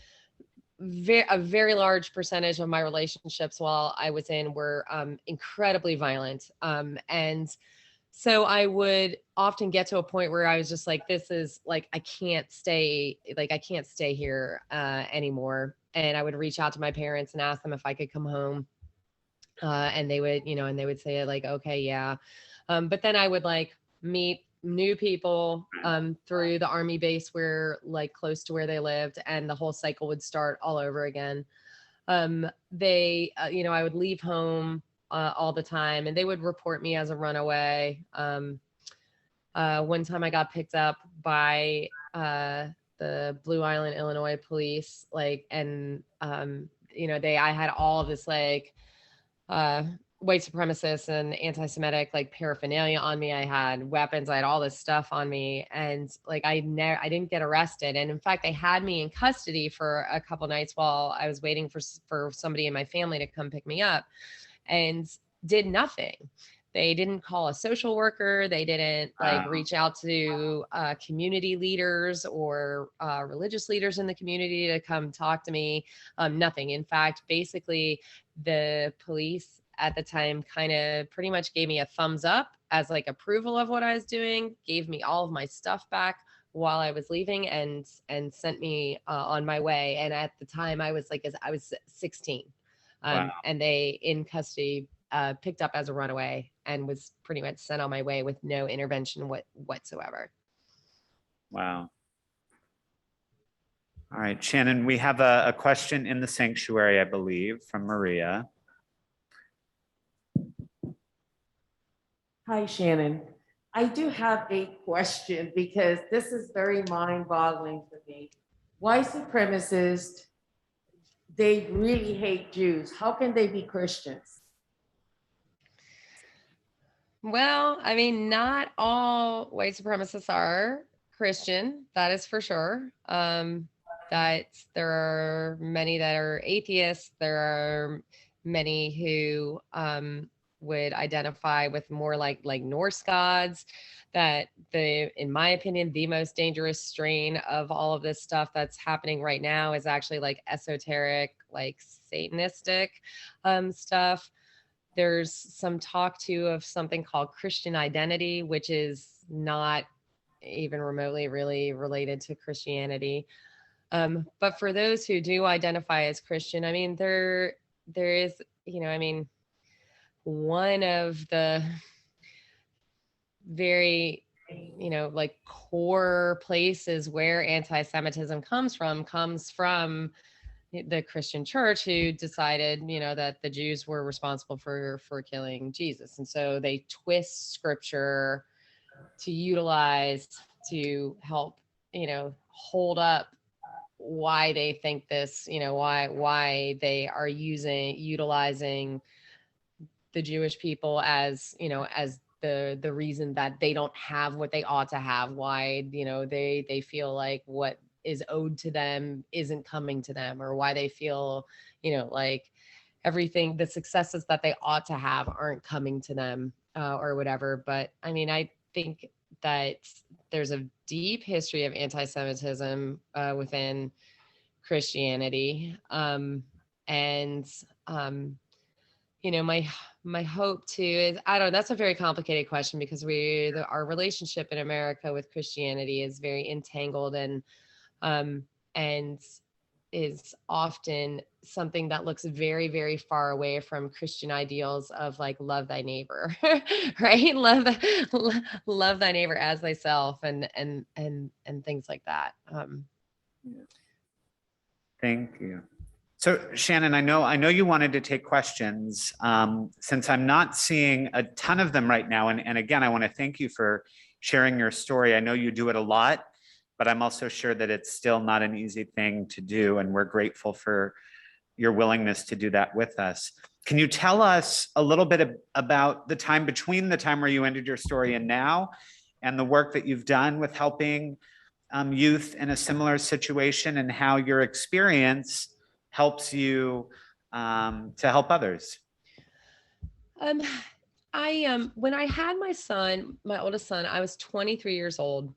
a very large percentage of my relationships while I was in were incredibly violent. And so I would often get to a point where I was just like, this is like, I can't stay here anymore. And I would reach out to my parents and ask them if I could come home. And they would say like, okay, yeah. But then I would like meet new people through the army base where like close to where they lived, and the whole cycle would start all over again. I would leave home all the time, and they would report me as a runaway. One time I got picked up by the Blue Island, Illinois police, like, and I had all of this like white supremacist and anti-Semitic like paraphernalia on me. I had weapons, I had all this stuff on me, and like I didn't get arrested. And in fact, they had me in custody for a couple nights while I was waiting for somebody in my family to come pick me up, and did nothing. They didn't call a social worker. They didn't like reach out to community leaders or religious leaders in the community to come talk to me. Nothing. In fact, basically the police at the time kind of pretty much gave me a thumbs up as like approval of what I was doing, gave me all of my stuff back while I was leaving, and sent me on my way. And at the time I was 16. Wow. And they in custody picked up as a runaway and was pretty much sent on my way with no intervention whatsoever. Wow. All right, Shannon, we have a question in the sanctuary, I believe, from Maria. Hi, Shannon. I do have a question because this is very mind-boggling for me. White supremacists, they really hate Jews. How can they be Christians? Well, I mean, not all white supremacists are Christian, that is for sure. That there are many that are atheists. There are many who would identify with more like Norse gods. That in my opinion, the most dangerous strain of all of this stuff that's happening right now is actually like esoteric, like Satanistic stuff. There's some talk too of something called Christian identity, which is not even remotely really related to Christianity. But for those who do identify as Christian, I mean, there is, I mean, one of the very, like core places where anti-Semitism comes from the Christian church, who decided, that the Jews were responsible for killing Jesus. And so they twist scripture to utilize to help, hold up why they think this, why they are utilizing the Jewish people as, as the reason that they don't have what they ought to have, why, they feel like what is owed to them isn't coming to them, or why they feel, like everything, the successes that they ought to have aren't coming to them, or whatever. But I mean, I think that there's a deep history of anti-Semitism within Christianity. My hope too is, I don't know, that's a very complicated question, because our relationship in America with Christianity is very entangled, and is often something that looks very, very far away from Christian ideals of like love thy neighbor, right? Love thy neighbor as thyself, and things like that. Thank you. So Shannon, I know you wanted to take questions. Since I'm not seeing a ton of them right now, and again, I want to thank you for sharing your story. I know you do it a lot, but I'm also sure that it's still not an easy thing to do, and we're grateful for your willingness to do that with us. Can you tell us a little bit about the time between the time where you ended your story and now, and the work that you've done with helping youth in a similar situation, and how your experience helps you to help others? Um, when I had my son, my oldest son, I was 23 years old.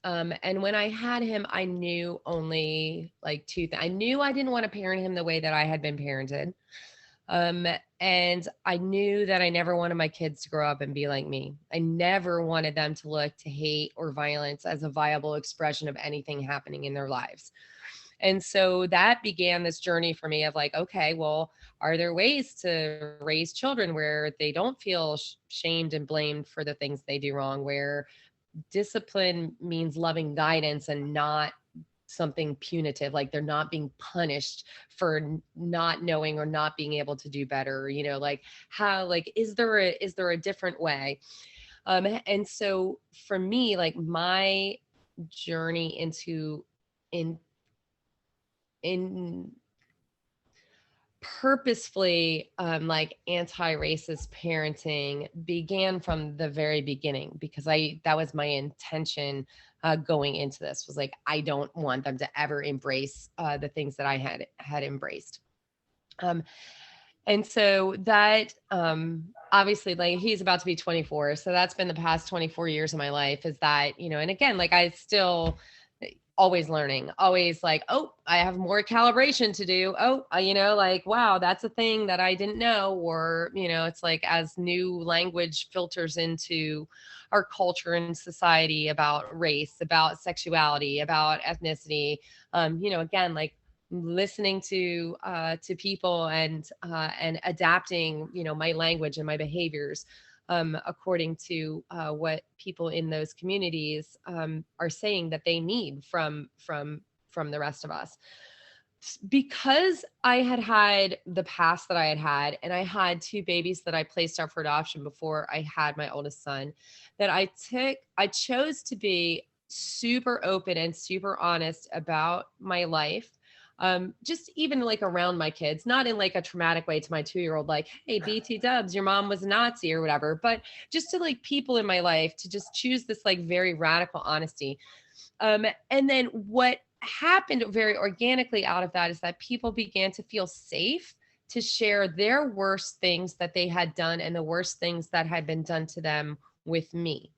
And when I had him, I knew only like I knew I didn't want to parent him the way that I had been parented. And I knew that I never wanted my kids to grow up and be like me. I never wanted them to look to hate or violence as a viable expression of anything happening in their lives. And so that began this journey for me of like, okay, well, are there ways to raise children where they don't feel shamed and blamed for the things they do wrong, where discipline means loving guidance and not something punitive, like they're not being punished for not knowing or not being able to do better, like how, like, is there a different way? And so for me, like my journey into in purposefully like anti-racist parenting began from the very beginning, because that was my intention going into this, was like, I don't want them to ever embrace the things that I had embraced. And so that obviously, like, he's about to be 24, so that's been the past 24 years of my life, is that, and again, like, I still always learning, always like, oh, I have more calibration to do. Oh, like, wow, that's a thing that I didn't know. Or, it's like, as new language filters into our culture and society about race, about sexuality, about ethnicity, again, like listening to people and adapting, my language and my behaviors according to what people in those communities are saying that they need from the rest of us. Because I had the past that I had, and I had two babies that I placed up for adoption before I had my oldest son, that I chose to be super open and super honest about my life. Just even like around my kids, not in like a traumatic way to my 2-year-old, like, hey, BT dubs, your mom was a Nazi or whatever, but just to like people in my life, to just choose this like very radical honesty. And then what happened very organically out of that is that people began to feel safe to share their worst things that they had done and the worst things that had been done to them with me.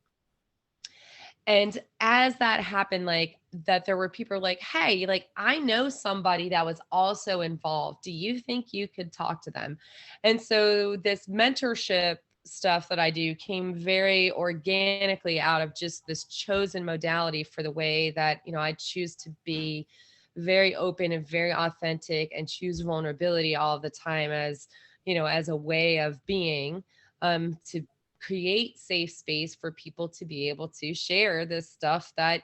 And as that happened, like that, there were people like, hey, like, I know somebody that was also involved. Do you think you could talk to them? And so this mentorship stuff that I do came very organically out of just this chosen modality for the way that, I choose to be very open and very authentic and choose vulnerability all the time as, as a way of being, to create safe space for people to be able to share this stuff that,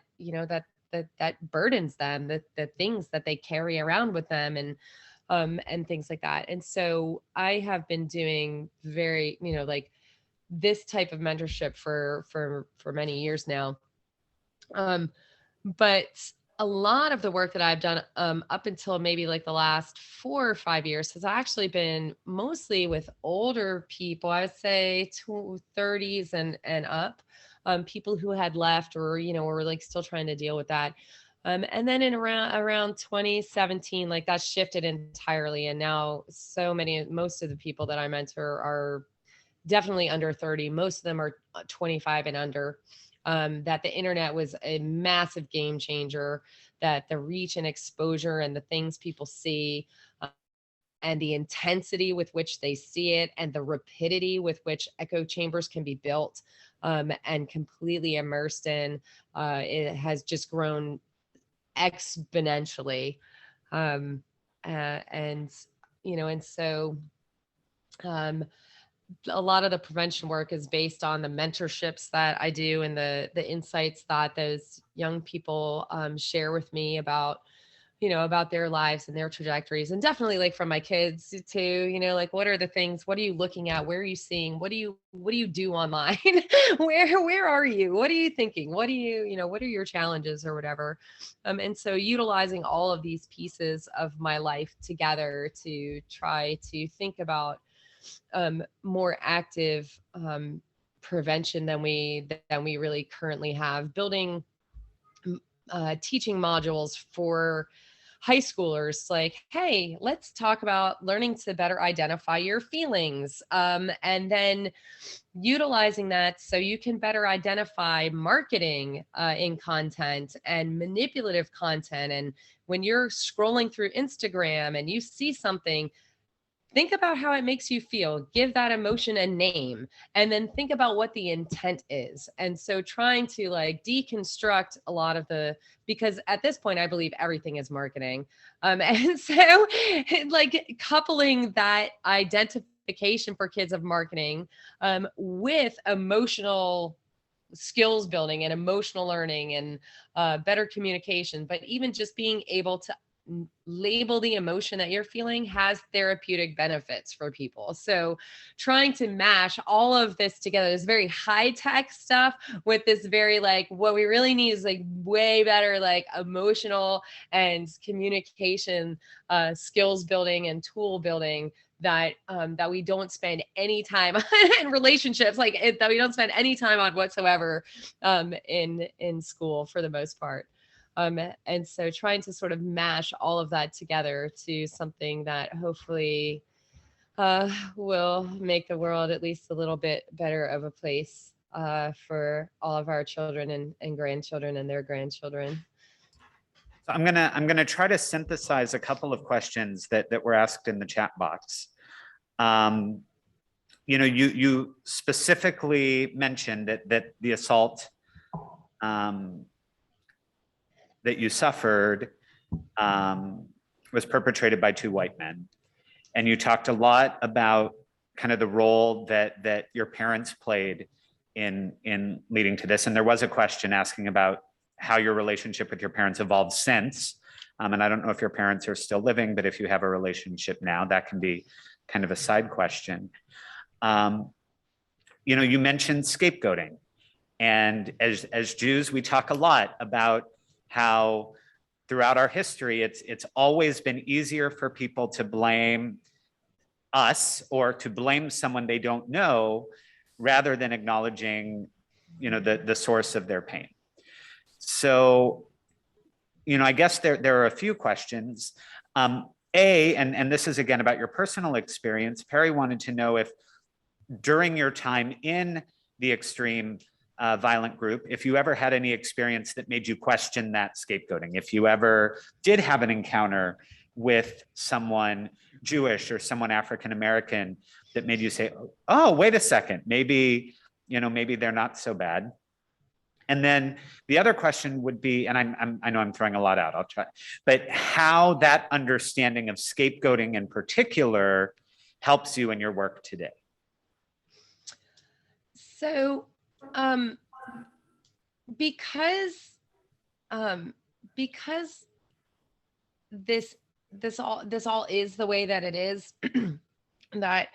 that burdens them, the things that they carry around with them, and things like that. And so I have been doing very, like this type of mentorship for many years now. But a lot of the work that I've done up until maybe like the last 4 or 5 years has actually been mostly with older people. I would say 30s and up, people who had left or, were like still trying to deal with that. And then in around 2017, like that shifted entirely. And now most of the people that I mentor are definitely under 30. Most of them are 25 and under. That the internet was a massive game changer, that the reach and exposure and the things people see, and the intensity with which they see it, and the rapidity with which echo chambers can be built and completely immersed in, it has just grown exponentially. And, and so, a lot of the prevention work is based on the mentorships that I do and the insights that those young people share with me about about their lives and their trajectories, and definitely like from my kids too, like what are the things, what are you looking at, where are you seeing, what do you do online? where are you, what are you thinking, what do what are your challenges or whatever. And so utilizing all of these pieces of my life together to try to think about more active prevention than we really currently have, building teaching modules for high schoolers, like, hey, let's talk about learning to better identify your feelings, and then utilizing that so you can better identify marketing in content and manipulative content. And when you're scrolling through Instagram and you see something, think about how it makes you feel, give that emotion a name, and then think about what the intent is. And so trying to like deconstruct a lot of because at this point I believe everything is marketing. And so like coupling that identification for kids of marketing with emotional skills building and emotional learning and better communication, but even just being able to label the emotion that you're feeling has therapeutic benefits for people. So trying to mash all of this together, this very high tech stuff with this very like, what we really need is like way better like emotional and communication skills building and tool building that we don't spend any time in relationships, that we don't spend any time on whatsoever in school for the most part. And so trying to sort of mash all of that together to something that hopefully will make the world at least a little bit better of a place for all of our children and grandchildren and their grandchildren. So I'm gonna try to synthesize a couple of questions that were asked in the chat box. You specifically mentioned that the assault that you suffered was perpetrated by two white men. And you talked a lot about kind of the role that your parents played in leading to this. And there was a question asking about how your relationship with your parents evolved since. And I don't know if your parents are still living, but if you have a relationship now, that can be kind of a side question. You mentioned scapegoating. And as Jews, we talk a lot about how throughout our history, it's always been easier for people to blame us or to blame someone they don't know rather than acknowledging, the source of their pain. So, I guess there are a few questions. And this is again about your personal experience. Perry wanted to know if during your time in the extreme violent group, if you ever had any experience that made you question that scapegoating, if you ever did have an encounter with someone Jewish or someone African-American that made you say, oh, wait a second, maybe they're not so bad. And then the other question would be, and I know I'm throwing a lot out, I'll try, but how that understanding of scapegoating in particular helps you in your work today. So, because this all is the way that it is, that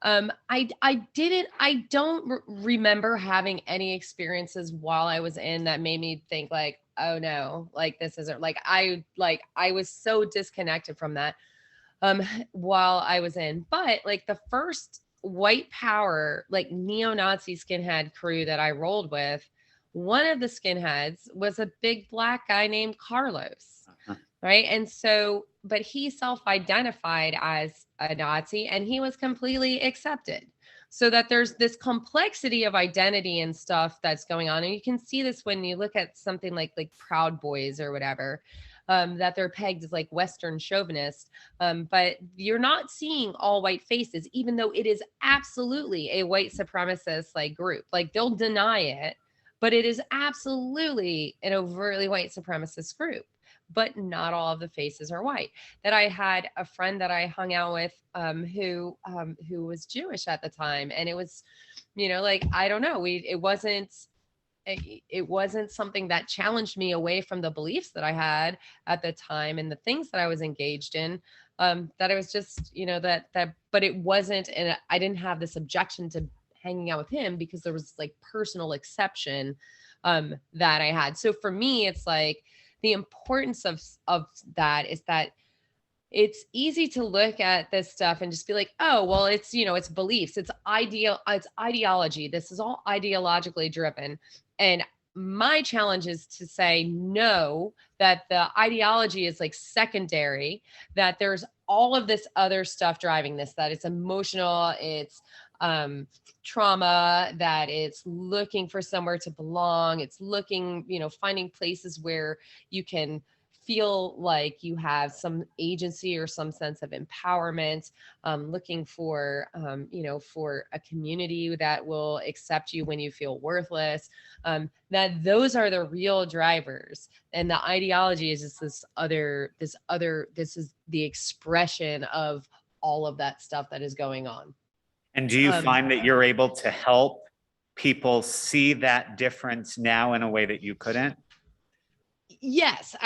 I don't remember having any experiences while I was in that made me think like, oh no, like this isn't like I was so disconnected from that while I was in. But like the first white power, like neo-Nazi skinhead crew that I rolled with, one of the skinheads was a big black guy named Carlos. Right. And so, but he self-identified as a Nazi and he was completely accepted. So that there's this complexity of identity and stuff that's going on. And you can see this when you look at something like Proud Boys or whatever, that they're pegged as like Western chauvinist. But you're not seeing all white faces, even though it is absolutely a white supremacist like group. Like they'll deny it, but it is absolutely an overtly white supremacist group. But not all of the faces are white. That I had a friend that I hung out with who was Jewish at the time. And it was, like, I don't know, it wasn't it wasn't something that challenged me away from the beliefs that I had at the time and the things that I was engaged in. That I was just, but it wasn't, and I didn't have this objection to hanging out with him because there was like personal exception that I had. So for me, it's like the importance of that is that it's easy to look at this stuff and just be like, oh, well, it's, it's beliefs, it's ideology. This is all ideologically driven. And my challenge is to say no, that the ideology is like secondary, that there's all of this other stuff driving this, that it's emotional, it's trauma, that it's looking for somewhere to belong, it's looking, finding places where you can feel like you have some agency or some sense of empowerment, looking for, for a community that will accept you when you feel worthless, that those are the real drivers. And the ideology is just this is the expression of all of that stuff that is going on. And do you find that you're able to help people see that difference now in a way that you couldn't? Yes,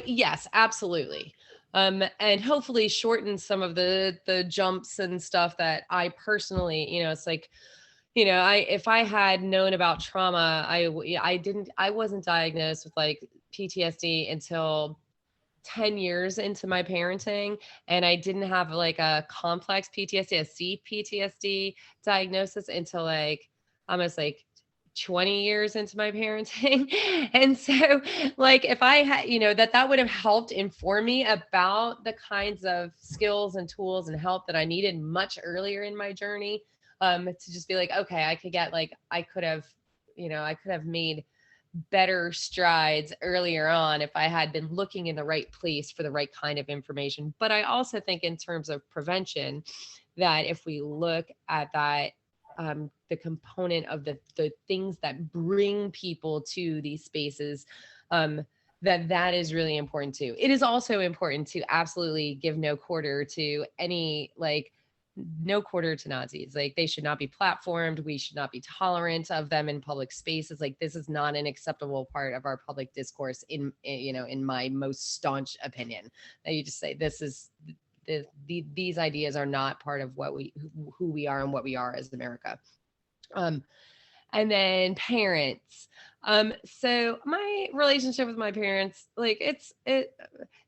yes, absolutely. And hopefully shorten some of the jumps and stuff that I personally, it's like, if I had known about trauma, I wasn't diagnosed with like PTSD until 10 years into my parenting, and I didn't have like a complex PTSD, a CPTSD diagnosis until like almost like 20 years into my parenting. And so like if I had, that would have helped inform me about the kinds of skills and tools and help that I needed much earlier in my journey, to just be like, okay, I could get like, I could have made better strides earlier on if I had been looking in the right place for the right kind of information. But I also think in terms of prevention, that if we look at that, the component of the things that bring people to these spaces, that is really important too. It is also important to absolutely give no quarter to any, like, no quarter to Nazis. Like, they should not be platformed. We should not be tolerant of them in public spaces. Like, this is not an acceptable part of our public discourse in my most staunch opinion. That you just say, this is, these ideas are not part of who we are and what we are as America. And then parents. So my relationship with my parents, like it's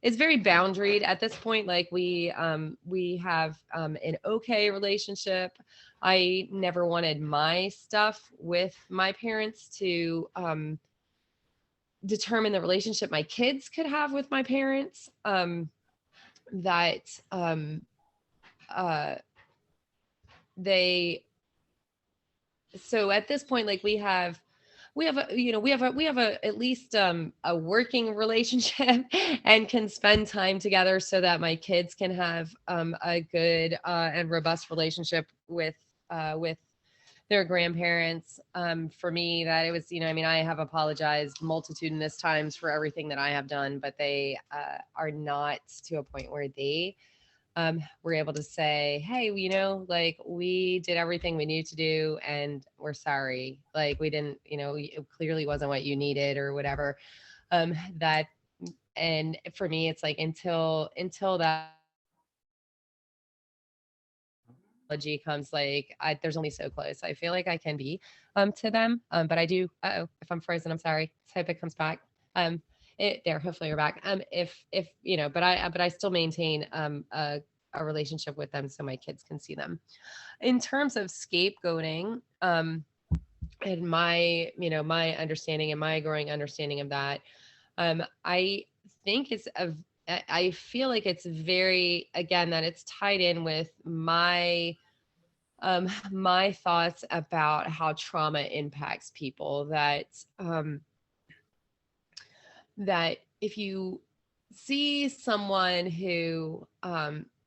very boundaried at this point. Like we have an okay relationship. I never wanted my stuff with my parents to determine the relationship my kids could have with my parents. So at this point, like we have at least a working relationship and can spend time together so that my kids can have a good and robust relationship with their grandparents. For me, that it was, I have apologized multitudinous times for everything that I have done, but they are not to a point where they we're able to say, hey, like we did everything we needed to do and we're sorry. Like we didn't, it clearly wasn't what you needed or whatever. And for me, it's like until that apology comes, like there's only so close I feel like I can be to them. But I do, if I'm frozen, I'm sorry. Let's hope it comes back. Hopefully you're back. But I still maintain a relationship with them so my kids can see them. In terms of scapegoating, and my understanding and my growing understanding of that, I think I feel like it's very, again, that it's tied in with my thoughts about how trauma impacts people, that if you see someone who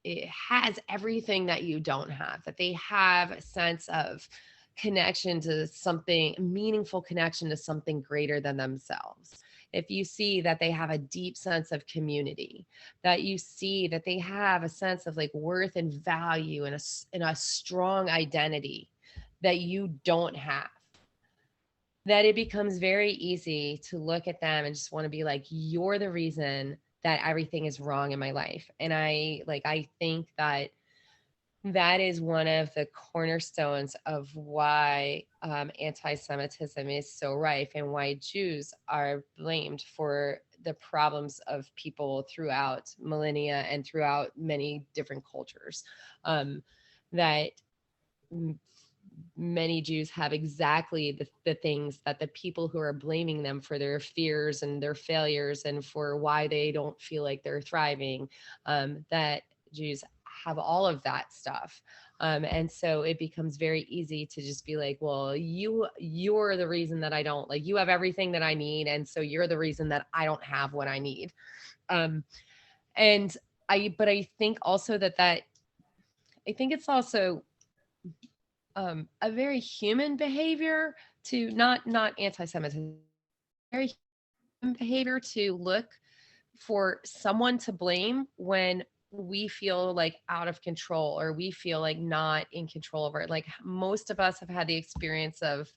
it has everything that you don't have, that they have a sense of connection to something, meaningful connection to something greater than themselves. If you see that they have a deep sense of community, that you see that they have a sense of like worth and value and a strong identity that you don't have, that it becomes very easy to look at them and just want to be like, you're the reason that everything is wrong in my life. And I think that that is one of the cornerstones of why anti-Semitism is so rife and why Jews are blamed for the problems of people throughout millennia and throughout many different cultures. That many Jews have exactly the things that the people who are blaming them for their fears and their failures and for why they don't feel like they're thriving, that Jews have all of that stuff. And so it becomes very easy to just be like, well, you're the reason that I don't, like, you have everything that I need. And so you're the reason that I don't have what I need. But I think also I think it's also a very human behavior to not anti-Semitism, very human behavior to look for someone to blame when we feel like out of control or we feel like not in control of it. Like most of us have had the experience of,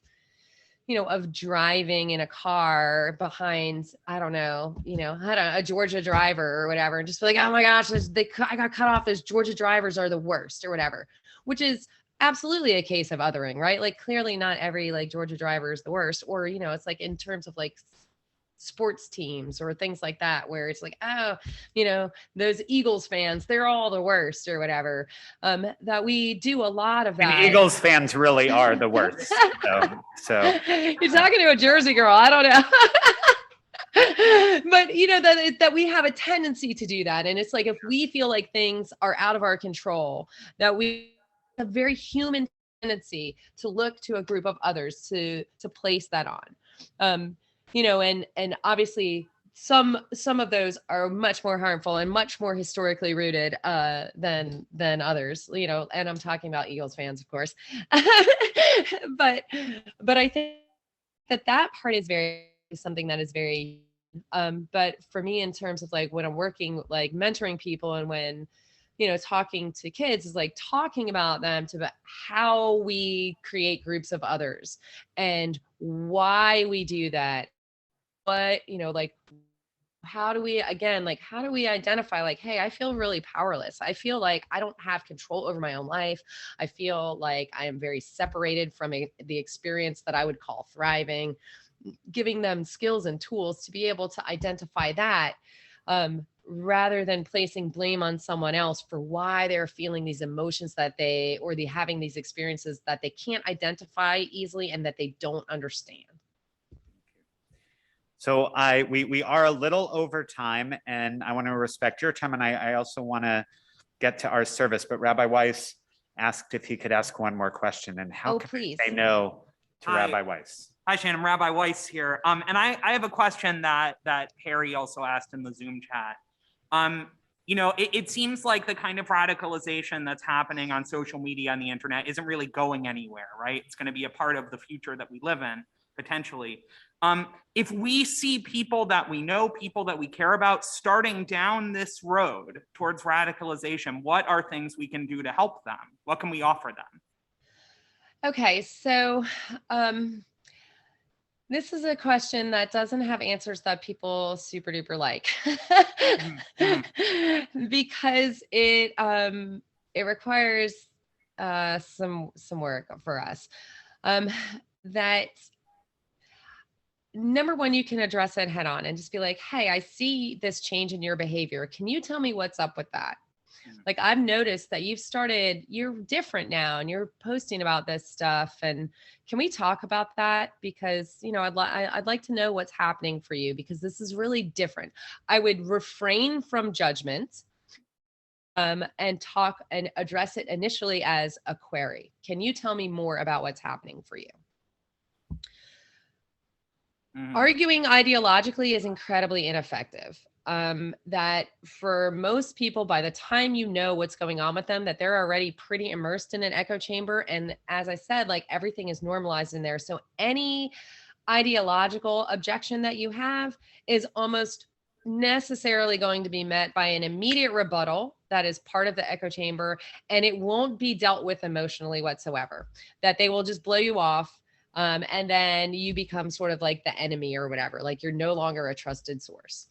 of driving in a car behind, I don't know, a Georgia driver or whatever, and just be like, oh my gosh, I got cut off. Those Georgia drivers are the worst or whatever, which is absolutely a case of othering, right? Like clearly not every like Georgia driver is the worst, or, it's like in terms of like sports teams or things like that, where it's like, oh, those Eagles fans, they're all the worst or whatever. That we do a lot of that. And Eagles fans really are the worst. So you're talking to a Jersey girl. I don't know. But that we have a tendency to do that. And it's like, if we feel like things are out of our control, that we have a very human tendency to look to a group of others to place that on. And obviously some of those are much more harmful and much more historically rooted than others, and I'm talking about Eagles fans, of course. but I think that part is something that is very, but for me, in terms of like when I'm working, like mentoring people and when, talking to kids, is like talking about them to how we create groups of others and why we do that. But, like, how do we identify like, hey, I feel really powerless. I feel like I don't have control over my own life. I feel like I am very separated from the experience that I would call thriving, giving them skills and tools to be able to identify that, rather than placing blame on someone else for why they're feeling these emotions having these experiences that they can't identify easily and that they don't understand. So we are a little over time, and I want to respect your time, and I also want to get to our service. But Rabbi Weiss asked if he could ask one more question, and how can please. I say no to Hi. Rabbi Weiss? Hi, Shannon. Rabbi Weiss here. And I have a question that Harry also asked in the Zoom chat. It seems like the kind of radicalization that's happening on social media and the internet isn't really going anywhere, right? It's going to be a part of the future that we live in, potentially. If we see people that we know, people that we care about, starting down this road towards radicalization, what are things we can do to help them? What can we offer them? Okay, so this is a question that doesn't have answers that people super duper like, because it requires some work for us. That number one, you can address it head on and just be like, hey, I see this change in your behavior. Can you tell me what's up with that? Like, I've noticed that you're different now and you're posting about this stuff. And can we talk about that? Because, I'd like to know what's happening for you, because this is really different. I would refrain from judgment, and talk and address it initially as a query. Can you tell me more about what's happening for you? Arguing ideologically is incredibly ineffective. That for most people, by the time you know what's going on with them, that they're already pretty immersed in an echo chamber. And as I said, like, everything is normalized in there. So any ideological objection that you have is almost necessarily going to be met by an immediate rebuttal that is part of the echo chamber, and it won't be dealt with emotionally whatsoever. That they will just blow you off. And then you become sort of like the enemy or whatever, like you're no longer a trusted source.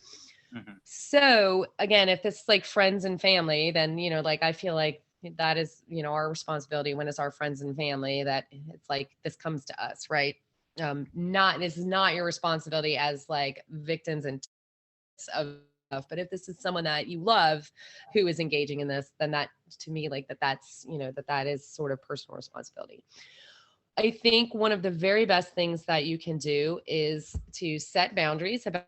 So again, if it's like friends and family, then, like, I feel like that is, our responsibility when it's our friends and family, that it's like, this comes to us, right? This is not your responsibility as like victims and of stuff, but if this is someone that you love who is engaging in this, then that, to me, like that's, that is sort of personal responsibility. I think one of the very best things that you can do is to set boundaries about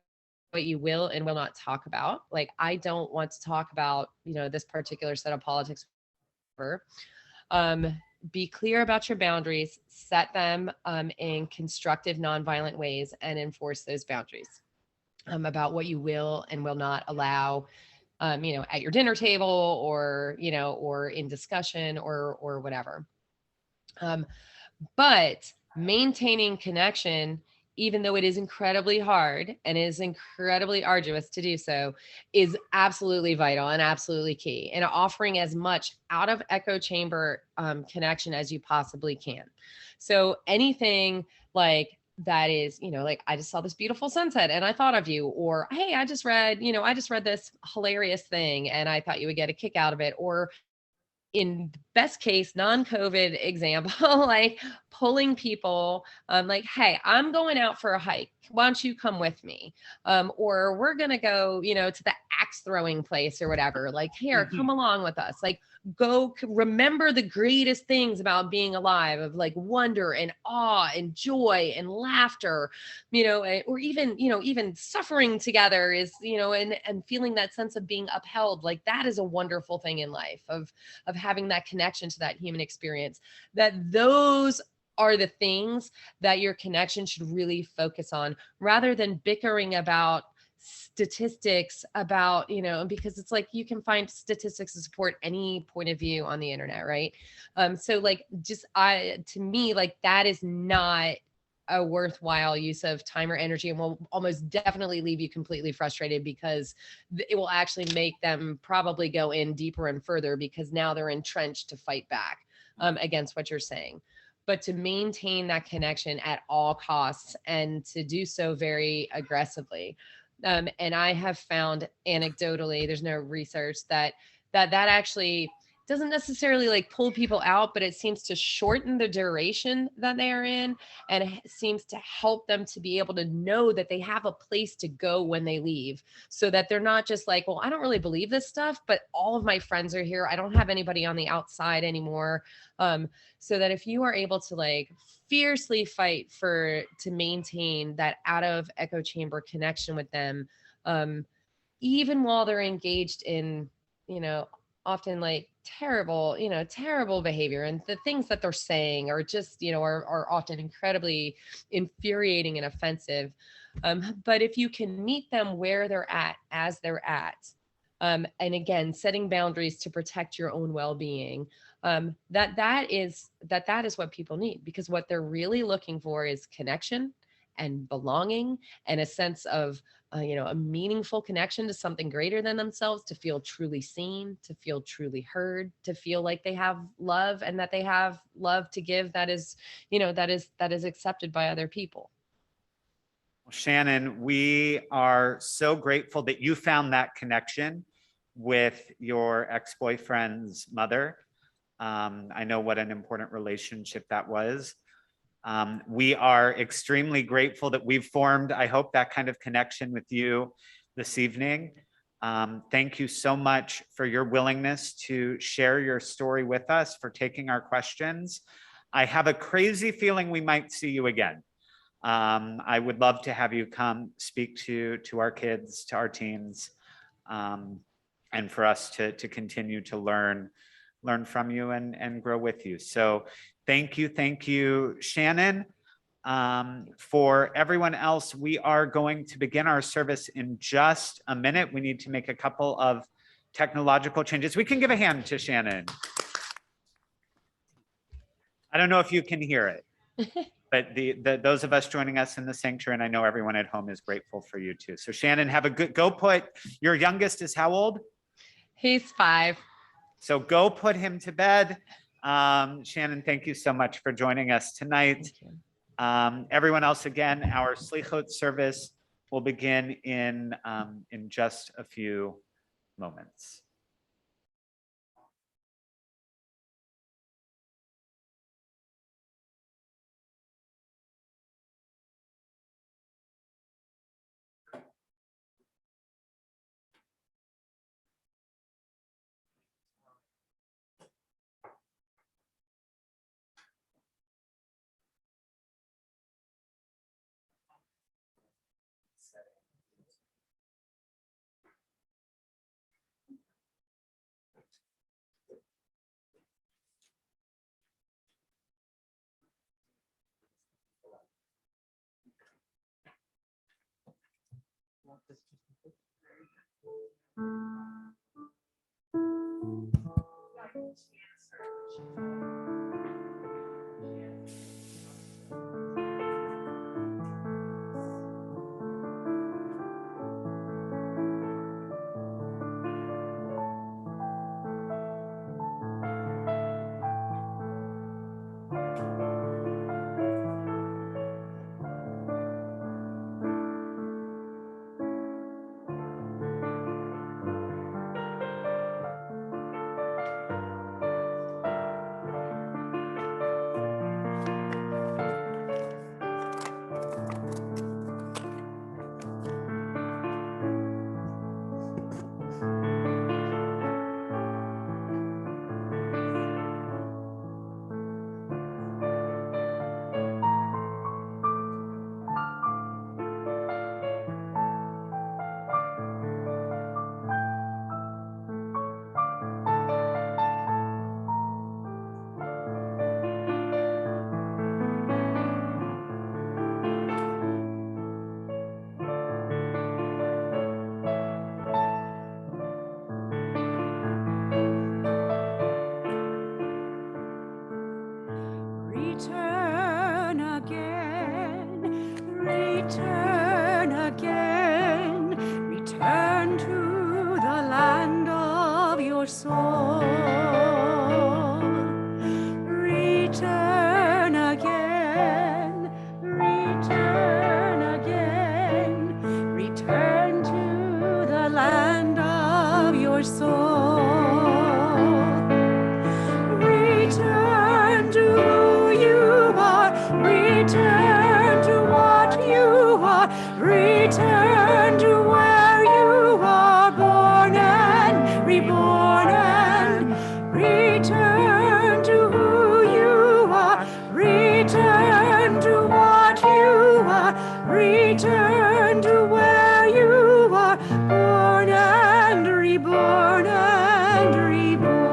what you will and will not talk about. Like, I don't want to talk about, this particular set of politics. Be clear about your boundaries, set them in constructive, nonviolent ways, and enforce those boundaries about what you will and will not allow, at your dinner table, or, or in discussion, or whatever. But maintaining connection, even though it is incredibly hard and is incredibly arduous to do so, is absolutely vital and absolutely key, and offering as much out of echo chamber connection as you possibly can. So anything like that is, like, I just saw this beautiful sunset and I thought of you, or, hey, I just read this hilarious thing and I thought you would get a kick out of it, or, in best case, non-COVID example, like pulling people, like, hey, I'm going out for a hike. Why don't you come with me? Or we're going to go, to the axe throwing place or whatever. Like, here, come along with us. Like, go remember the greatest things about being alive, of like wonder and awe and joy and laughter, or even suffering together is, and feeling that sense of being upheld. Like, that is a wonderful thing in life, of having that connection to that human experience. That those are the things that your connection should really focus on, rather than bickering about statistics about, because it's like, you can find statistics to support any point of view on the internet, right? So like, to me, like, that is not a worthwhile use of time or energy, and will almost definitely leave you completely frustrated, because it will actually make them probably go in deeper and further, because now they're entrenched to fight back against what you're saying. But to maintain that connection at all costs, and to do so very aggressively. And I have found anecdotally, there's no research, that actually doesn't necessarily like pull people out, but it seems to shorten the duration that they are in, and it seems to help them to be able to know that they have a place to go when they leave, so that they're not just like, well, I don't really believe this stuff, but all of my friends are here. I don't have anybody on the outside anymore. So that if you are able to like fiercely fight to maintain that out of echo chamber connection with them, even while they're engaged in, often like terrible behavior, and the things that they're saying are just, are often incredibly infuriating and offensive. But if you can meet them where they're at, as they're at, and again, setting boundaries to protect your own well-being, that is what people need, because what they're really looking for is connection and belonging, and a sense of a meaningful connection to something greater than themselves, to feel truly seen, to feel truly heard, to feel like they have love, and that they have love to give that is accepted by other people. Well, Shannon, we are so grateful that you found that connection with your ex-boyfriend's mother. I know what an important relationship that was. We are extremely grateful that we've formed, I hope, that kind of connection with you this evening. Thank you so much for your willingness to share your story with us, for taking our questions. I have a crazy feeling we might see you again. I would love to have you come speak to our kids, to our teens, and for us to continue to learn from you and grow with you. So thank you, Shannon. For everyone else, we are going to begin our service in just a minute. We need to make a couple of technological changes. We can give a hand to Shannon. I don't know if you can hear it, but those of us joining us in the sanctuary, and I know everyone at home is grateful for you too. So Shannon, have a good, go put, your youngest is how old? He's 5. So go put him to bed. Shannon, thank you so much for joining us tonight. Everyone else, again, our Selichot service will begin in just a few moments. Return again, return again, return to the land of your soul. Return again, return again, return to the land of your soul. Return to return to what you are, return to where you are born and reborn, and return to who you are, return to what you are, return to where you are born and reborn and reborn.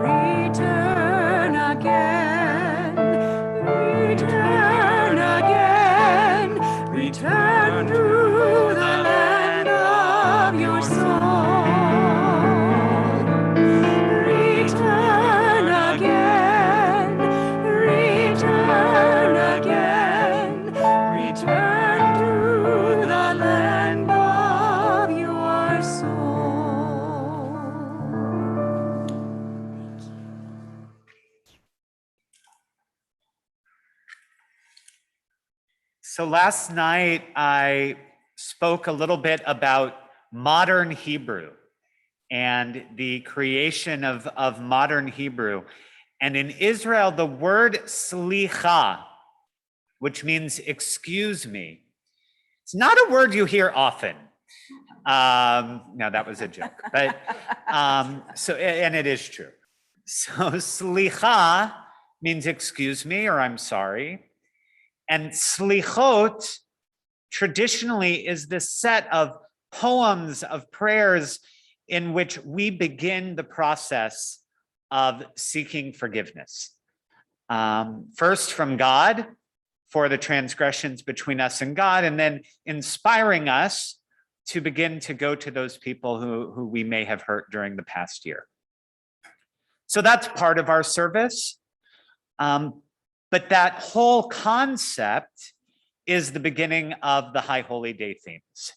Return again, return to the land of your soul. Return again, return to the land of your soul. So last night I spoke a little bit about modern Hebrew and the creation of modern Hebrew. And in Israel, the word slicha, which means excuse me, it's not a word you hear often. No, that was a joke, but and it is true. So slicha means excuse me or I'm sorry. And Selichot traditionally is this set of poems, of prayers in which we begin the process of seeking forgiveness. First from God for the transgressions between us and God, and then inspiring us to begin to go to those people who we may have hurt during the past year. So that's part of our service. But that whole concept is the beginning of the High Holy Day themes.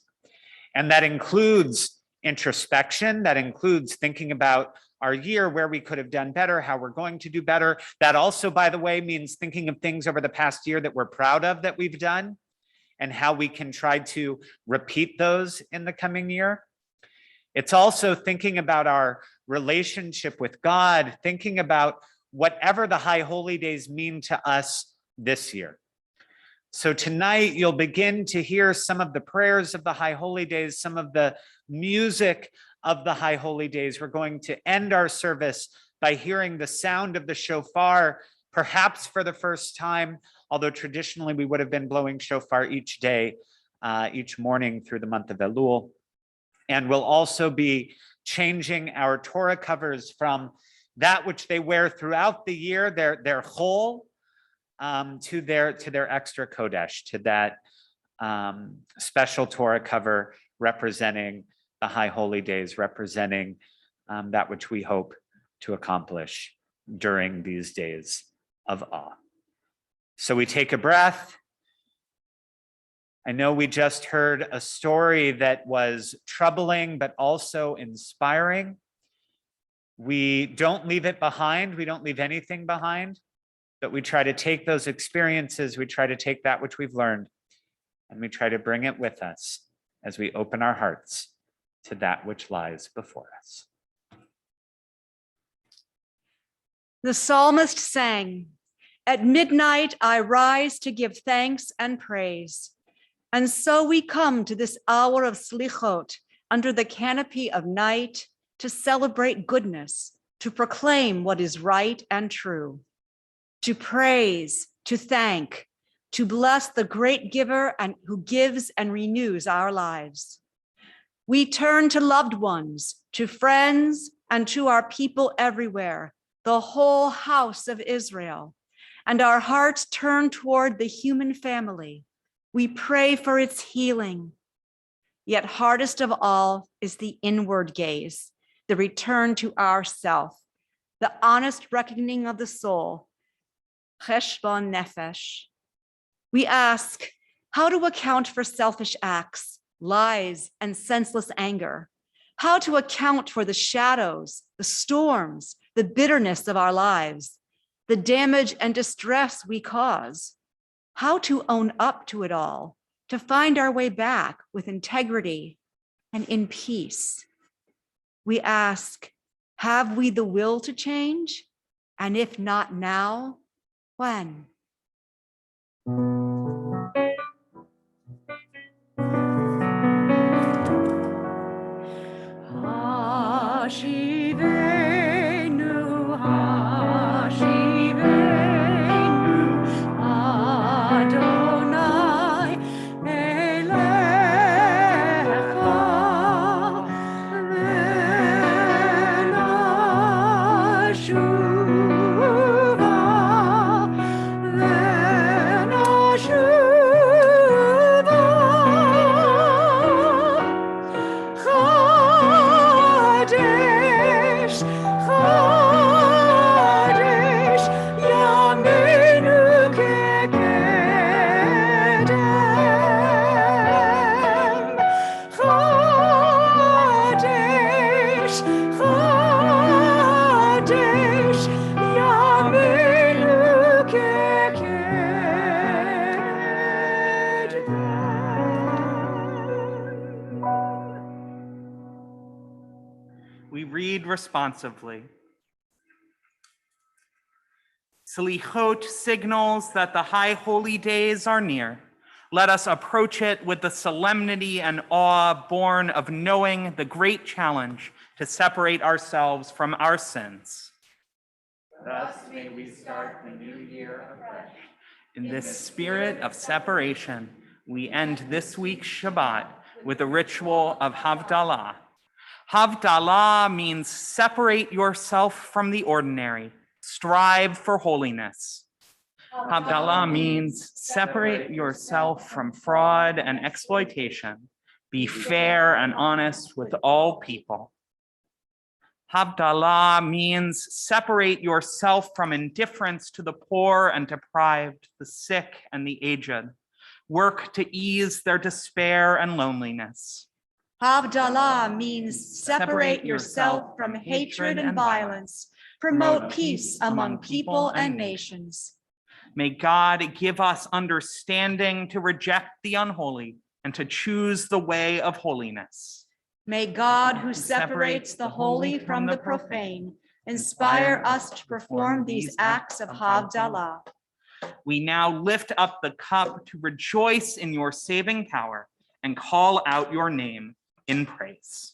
And that includes introspection, that includes thinking about our year, where we could have done better, how we're going to do better. That also, by the way, means thinking of things over the past year that we're proud of that we've done and how we can try to repeat those in the coming year. It's also thinking about our relationship with God, thinking about whatever the High Holy Days mean to us this year. So tonight you'll begin to hear some of the prayers of the High Holy Days, some of the music of the High Holy Days. We're going to end our service by hearing the sound of the shofar, perhaps for the first time, although traditionally we would have been blowing shofar each day, each morning through the month of Elul. And we'll also be changing our Torah covers from that which they wear throughout the year, their chol, to their extra kodesh, to that special Torah cover representing the High Holy Days, representing that which we hope to accomplish during these days of awe. So we take a breath. I know we just heard a story that was troubling, but also inspiring. We don't leave it behind. We don't leave anything behind, but we try to take those experiences. We try to take that which we've learned, and we try to bring it with us as we open our hearts to that which lies before us. The psalmist sang, "At midnight I rise to give thanks and praise." And so we come to this hour of Selichot under the canopy of night to celebrate goodness, to proclaim what is right and true, to praise, to thank, to bless the great giver and who gives and renews our lives. We turn to loved ones, to friends, and to our people everywhere, the whole house of Israel, and our hearts turn toward the human family. We pray for its healing. Yet hardest of all is the inward gaze, the return to ourself, the honest reckoning of the soul, cheshbon nefesh. We ask how to account for selfish acts, lies, and senseless anger, how to account for the shadows, the storms, the bitterness of our lives, the damage and distress we cause, how to own up to it all, to find our way back with integrity and in peace. We ask, have we the will to change? And if not now, when? Hashivenu, Hashivenu, Adonai Elecha, Venashuva, Chodesh, Chodesh, Yameinu kekedem. Chodesh, Chodesh, Yameinu kekedem. We read responsively. Selichot signals that the High Holy Days are near. Let us approach it with the solemnity and awe born of knowing the great challenge to separate ourselves from our sins. Thus may we start the new year afresh. In this spirit of separation, we end this week's Shabbat with a ritual of Havdalah. Havdalah means separate yourself from the ordinary, strive for holiness. Havdalah means separate yourself from fraud and exploitation, be fair and honest with all people. Havdalah means separate yourself from indifference to the poor and deprived, the sick and the aged. Work to ease their despair and loneliness. Havdalah means separate yourself from hatred and violence. Promote peace among people and nations. May God give us understanding to reject the unholy and to choose the way of holiness. May God, who separates the holy from the profane, inspire us to perform these acts of Havdalah. We now lift up the cup to rejoice in your saving power and call out your name in praise.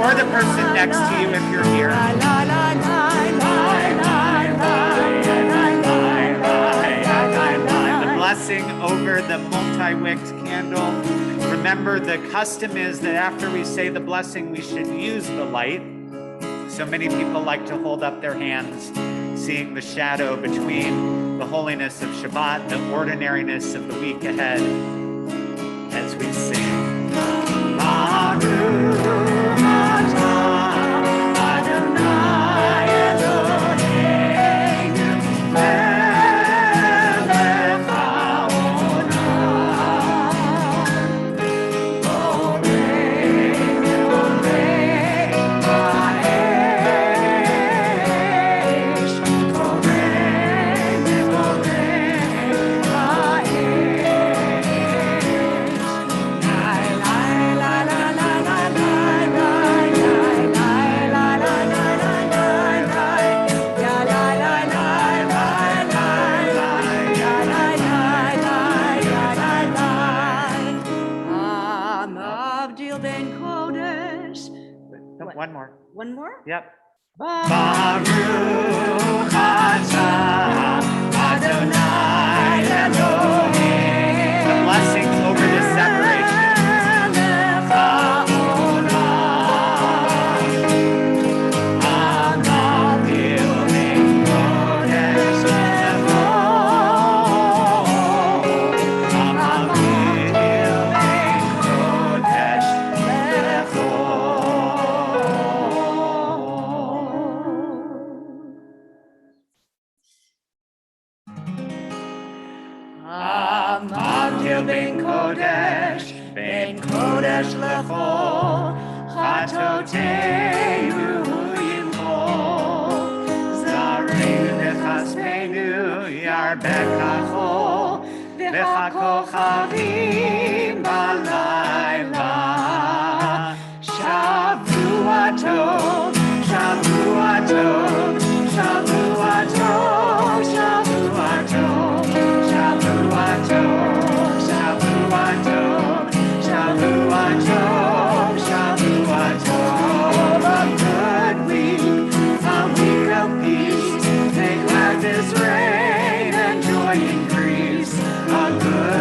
Or the person next to you if you're here. The blessing over the multi-wicked candle. Remember, the custom is that after we say the blessing, we should use the light. So many people like to hold up their hands, seeing the shadow between the holiness of Shabbat, the ordinariness of the week ahead, as we sing. One more? Yep. Baruch atah Adonai Elohim. The blessing over the separation. Ben Kodesh Lechol, Chatoteinu Yimchol, Zareinu Nechaspeinu Yarbeh Kachol, V'chakochavim Balayla. Shavua Tov, Shavua Tov, Shavua Tov, Shavua Tov, Shavua Tov. Shavuot, a good week, a week of peace. May gladness reign and joy increase. A good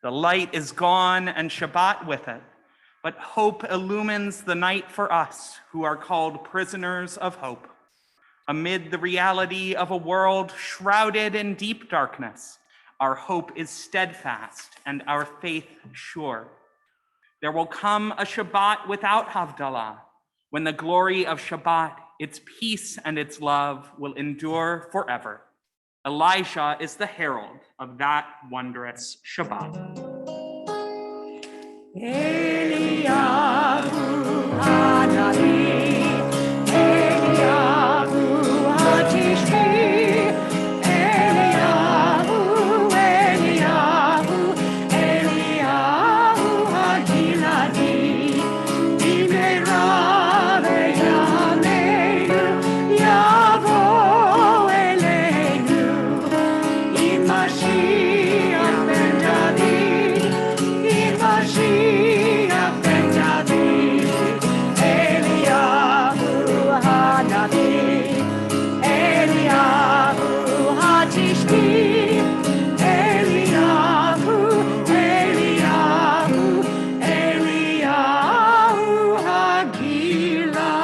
The light is gone and Shabbat with it, but hope illumines the night for us who are called prisoners of hope. Amid the reality of a world shrouded in deep darkness, our hope is steadfast and our faith sure. There will come a Shabbat without Havdalah, when the glory of Shabbat, its peace and its love will endure forever. Elijah is the herald of that wondrous Shabbat. Eliyahu Hanavi, Eliyahu Hatishbi, Eliyahu, Eliyahu, Eliyahu Hagiladi, Bimera ve'yameinu, Yavo eleinu, in Mashiach ben David, in Mashiach ben David, Eliyahu Hanavi, Eliyahu Hatishbi, Eliyahu, Eliyahu, Eliyahu Hagiladi.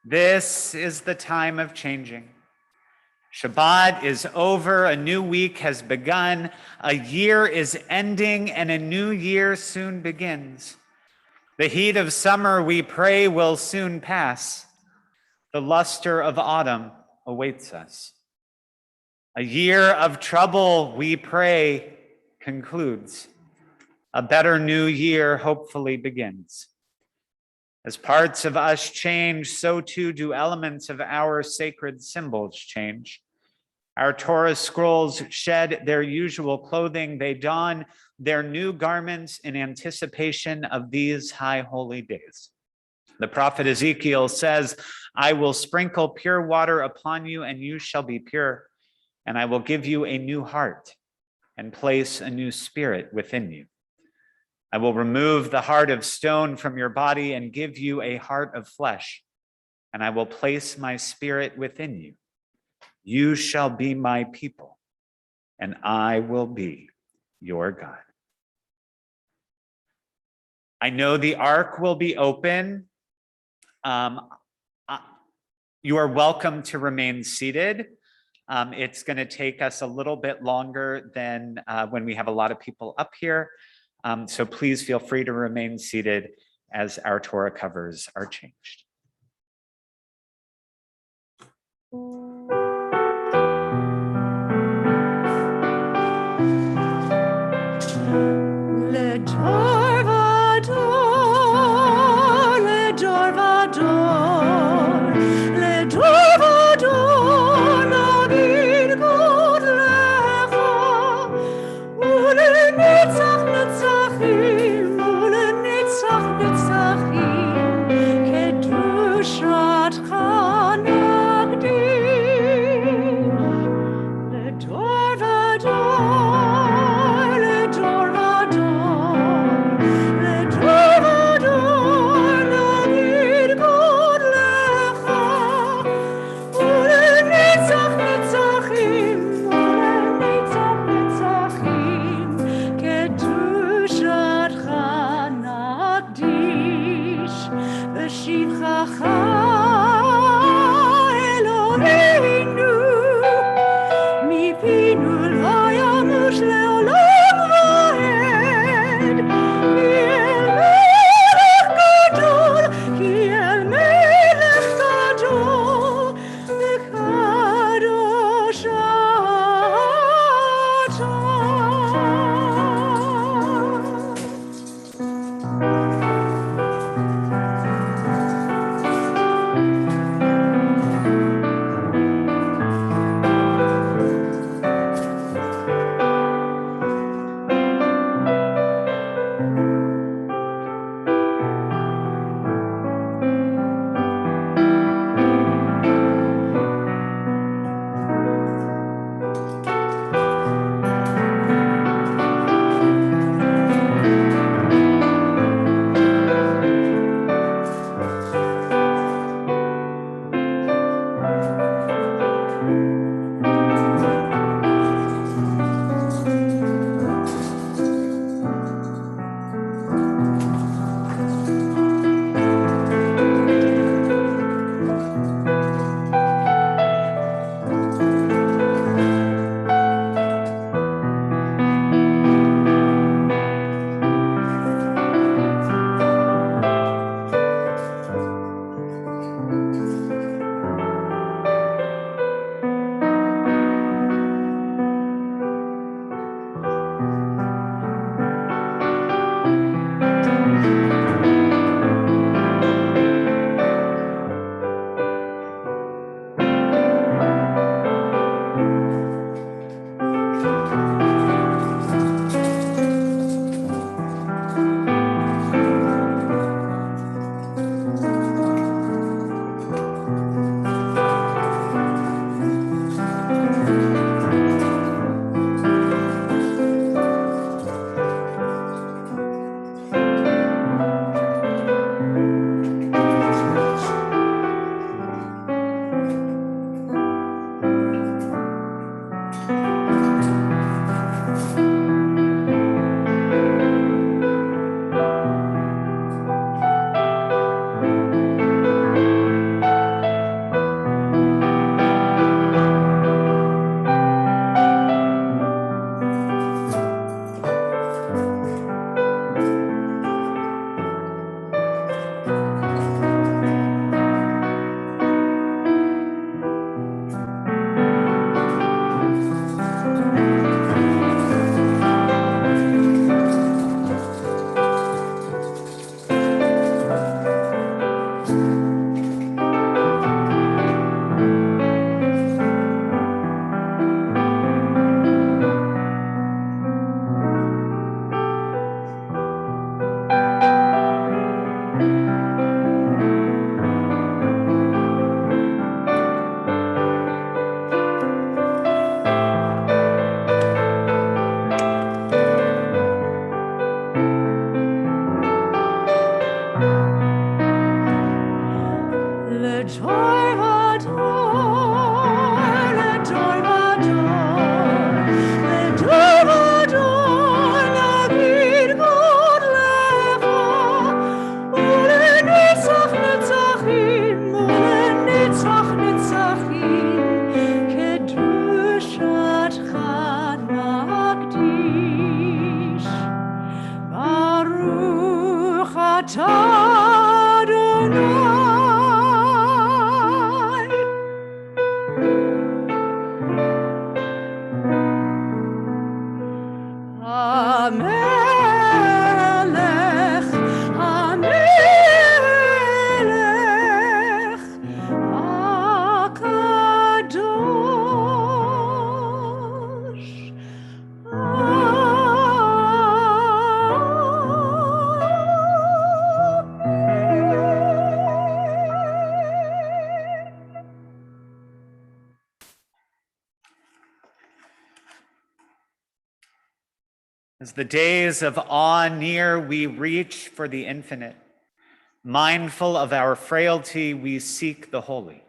This is the time of changing. Shabbat is over, a new week has begun, a year is ending, and a new year soon begins. The heat of summer, we pray, will soon pass. The luster of autumn awaits us. A year of trouble, we pray, concludes. A better new year hopefully begins. As parts of us change, so too do elements of our sacred symbols change. Our Torah scrolls shed their usual clothing. They don their new garments in anticipation of these high holy days. The prophet Ezekiel says, I will sprinkle pure water upon you, and you shall be pure. And I will give you a new heart and place a new spirit within you. I will remove the heart of stone from your body and give you a heart of flesh, and I will place my spirit within you. You shall be my people, and I will be your God. I know the ark will be open. You are welcome to remain seated. It's going to take us a little bit longer than when we have a lot of people up here. So please feel free to remain seated as our Torah covers are changed. Ledor vador, ledor vador, ledor vador, navid god lecha, ulenetzach netzachim, ulenetzach netzachim, kedushatcha nagdish. Ledor vador, ledor vador, ledor vador, navid god lecha, ulenetzach netzachim, ulenetzach netzachim, kedushatcha nagdish, v'shivchacha Eloheinu, mipinu lo yamush le'olam va'ed, ki el melech gadol, ki el melech gadol, v'kadosh ata. המלך, המלך, הקדוש. As the days of awe near, we reach for the infinite. Mindful of our frailty, we seek the holy.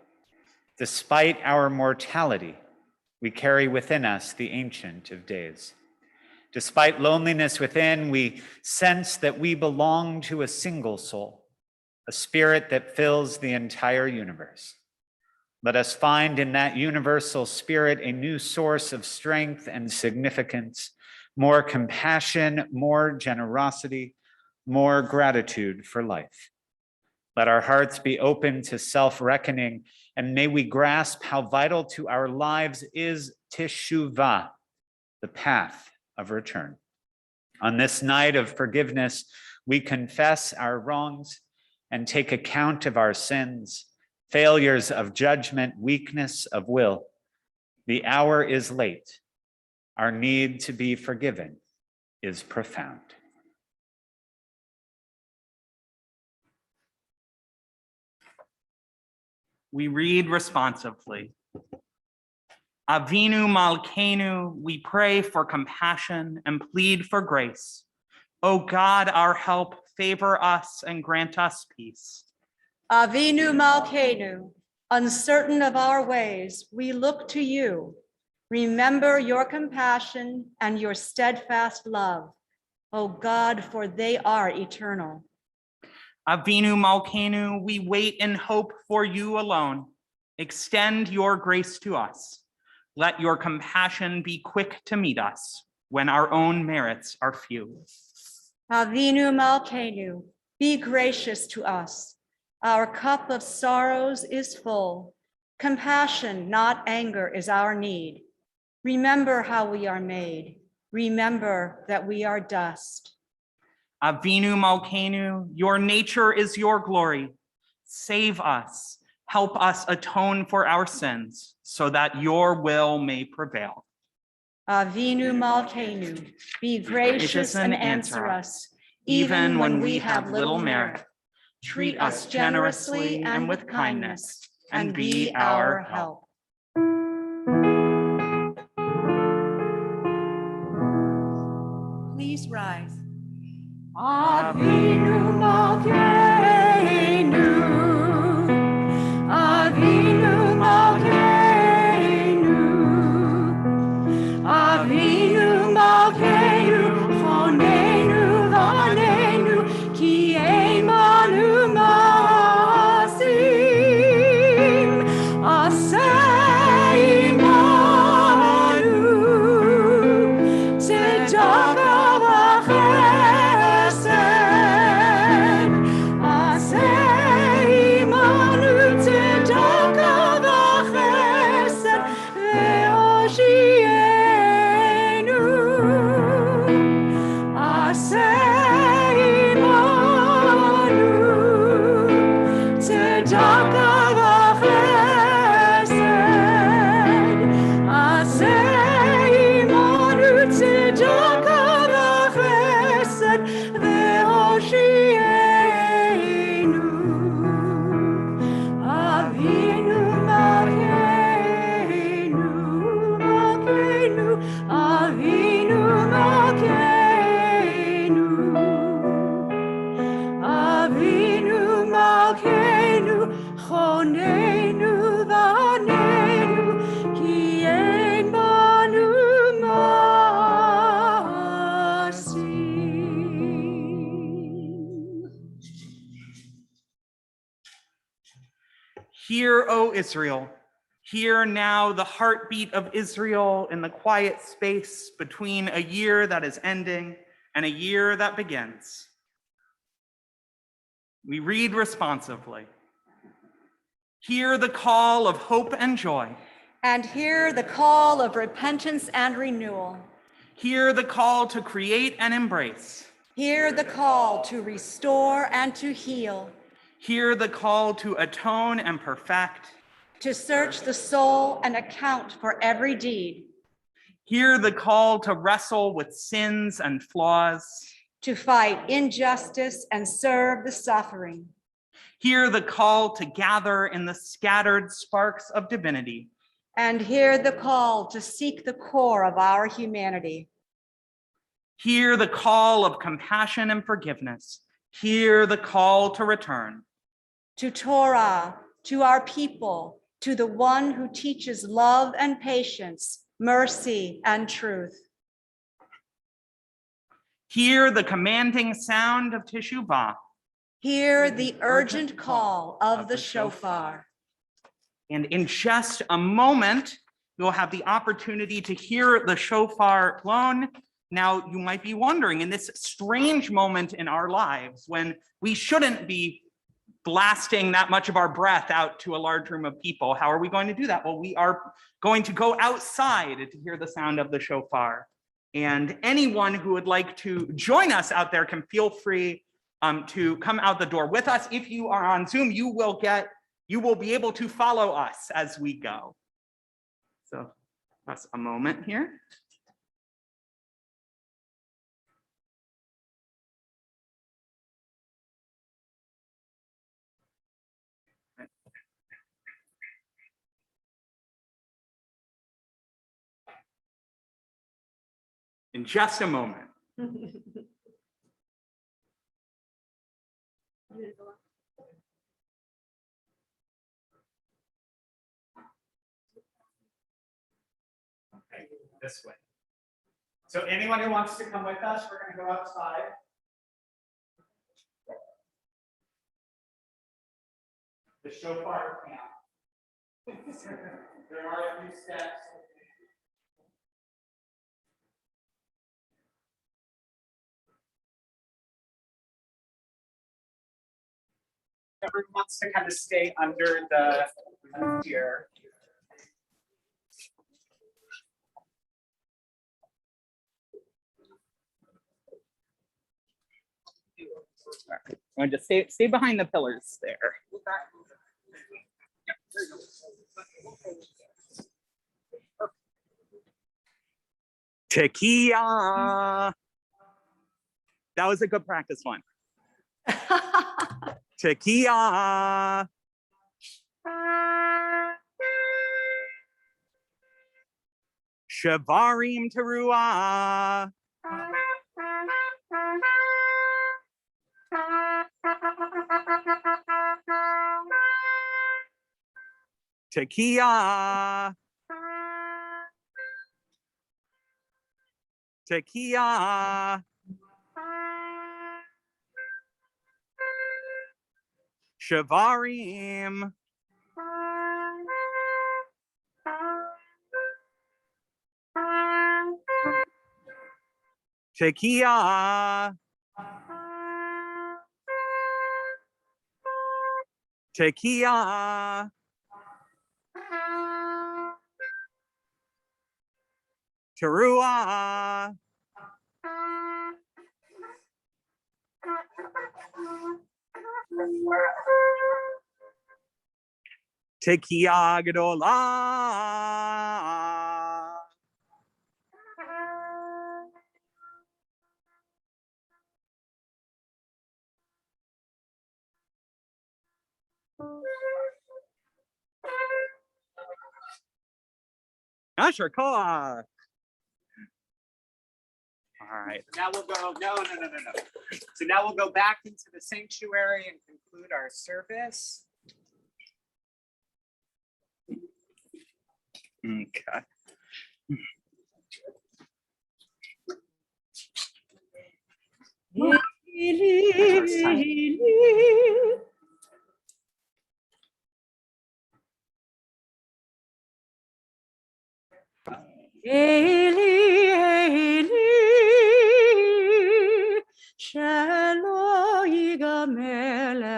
Despite our mortality, we carry within us the Ancient of Days. Despite loneliness within, we sense that we belong to a single soul, a spirit that fills the entire universe. Let us find in that universal spirit a new source of strength and significance, more compassion, more generosity, more gratitude for life. Let our hearts be open to self-reckoning, and may we grasp how vital to our lives is teshuvah, the path of return. On this night of forgiveness, we confess our wrongs and take account of our sins, failures of judgment, weakness of will. The hour is late. Our need to be forgiven is profound. We read responsively. Avinu Malkeinu, we pray for compassion and plead for grace. O God, our help, favor us and grant us peace. Avinu Malkeinu, uncertain of our ways, we look to you. Remember your compassion and your steadfast love, O God, for they are eternal. Avinu Malkeinu, we wait in hope for you alone. Extend your grace to us. Let your compassion be quick to meet us when our own merits are few. Avinu Malkeinu, be gracious to us. Our cup of sorrows is full. Compassion, not anger, is our need. Remember how we are made. Remember that we are dust. Avinu Malkeinu, your nature is your glory. Save us. Help us atone for our sins so that your will may prevail. Avinu Malkeinu, be gracious and answer us, even when we have little merit. Treat us generously and with kindness, and be our help. Please rise. Avinu Malkeinu, Avinu Malkeinu, Avinu Malkeinu, Chonenu v'anenu, ki eimanu ma'asim, aseh imanu, tzedakah v'chesed, aseh imanu, tzedakah v'chesed, ve'oshienu, aseh imanu, tzedakah v'chesed, aseh imanu, tzedakah v'chesed, ve'oshienu. Avinu Malkeinu, Malkeinu, Avinu Malkeinu, Avinu Malkeinu, Chonenu v'anenu, ki ein banu ma'asim. Hear, O Israel, hear now the heartbeat of Israel in the quiet space between a year that is ending and a year that begins. We read responsively. Hear the call of hope and joy. And hear the call of repentance and renewal. Hear the call to create and embrace. Hear the call to restore and to heal. Hear the call to atone and perfect. To search the soul and account for every deed. Hear the call to wrestle with sins and flaws. To fight injustice and serve the suffering. Hear the call to gather in the scattered sparks of divinity. And hear the call to seek the core of our humanity. Hear the call of compassion and forgiveness. Hear the call to return. To Torah, to our people, to the one who teaches love and patience, mercy and truth. Hear the commanding sound of Teshuvah. Hear the urgent call of the shofar. And in just a moment, you'll have the opportunity to hear the shofar blown. Now, you might be wondering, in this strange moment in our lives when we shouldn't be blasting that much of our breath out to a large room of people, how are we going to do that? Well, we are going to go outside to hear the sound of the shofar. And anyone who would like to join us out there can feel free to come out the door with us. If you are on Zoom, you will be able to follow us as we go. So that's a moment here. In just a moment. Okay, this way. So anyone who wants to come with us, we're going to go outside. The shofar camp. There are a few steps. Everyone wants to kind of stay under the here. I'm going to stay behind the pillars there. Tequila. That was a good practice one. Tequila. Shavarim teruah. Tequila. Tequila. Shavarim. Tequila. Tequila. Teruah. Tequila Gedolah. Asher Koah. All right. Now we'll go, no. So now we'll go back into the sanctuary and conclude our service. Okay. Eli, Eli, shelo yigamer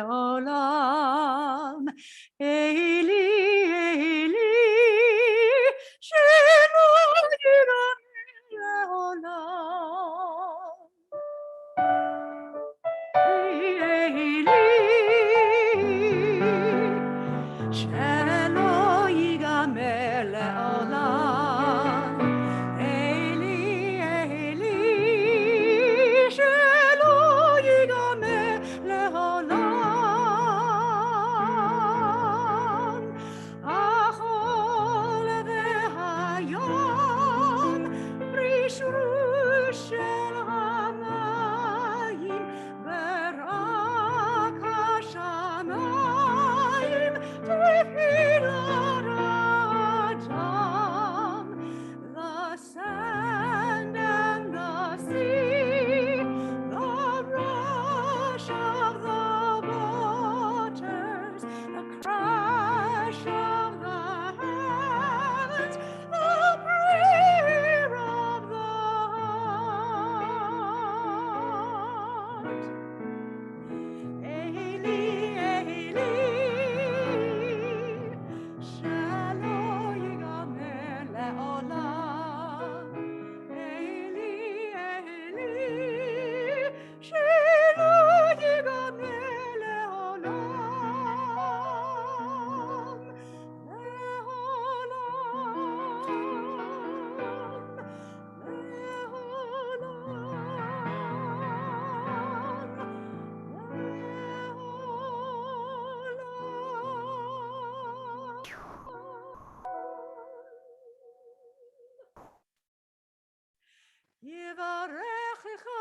Yivarechecha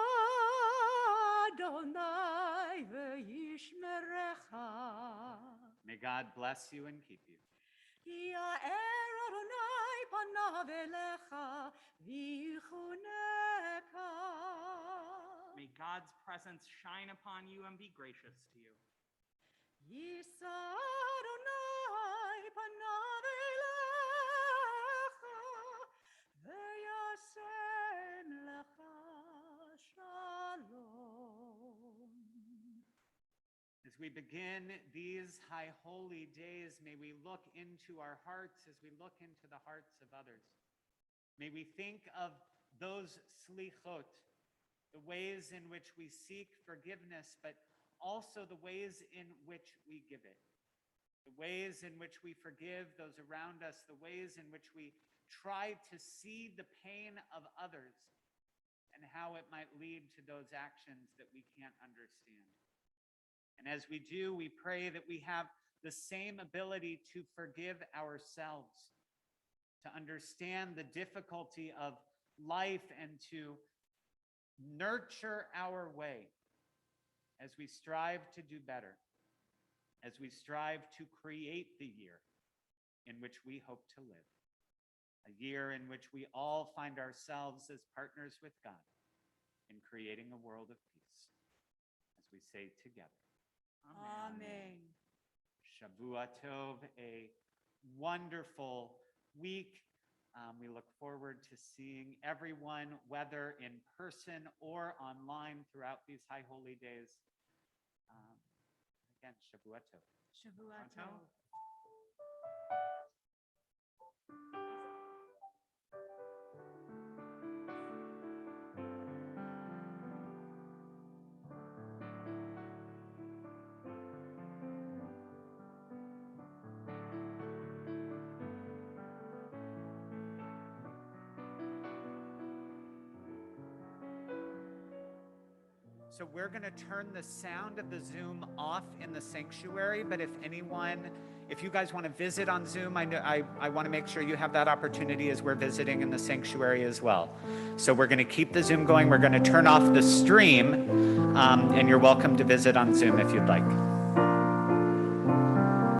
Adonai v'yishmerecha. May God bless you and keep you. Ya'er Adonai panav elecha v'yichuneka. May God's presence shine upon you and be gracious to you. Yisa Adonai panav elecha v'yasem lecha shalom. As we begin these high holy days, may we look into our hearts as we look into the hearts of others. May we think of those slichot, the ways in which we seek forgiveness, but also the ways in which we give it, the ways in which we forgive those around us, the ways in which we try to see the pain of others and how it might lead to those actions that we can't understand. And as we do, we pray that we have the same ability to forgive ourselves, to understand the difficulty of life and to nurture our way as we strive to do better, as we strive to create the year in which we hope to live, a year in which we all find ourselves as partners with God in creating a world of peace, as we say together. Amen. Shavua Tov, a wonderful week. We look forward to seeing everyone, whether in person or online, throughout these high holy days. Again, Shavua Tov. Shavua Tov. So we're going to turn the sound of the Zoom off in the sanctuary, but if you guys want to visit on Zoom, I want to make sure you have that opportunity as we're visiting in the sanctuary as well. So we're going to keep the Zoom going. We're going to turn off the stream, and you're welcome to visit on Zoom if you'd like.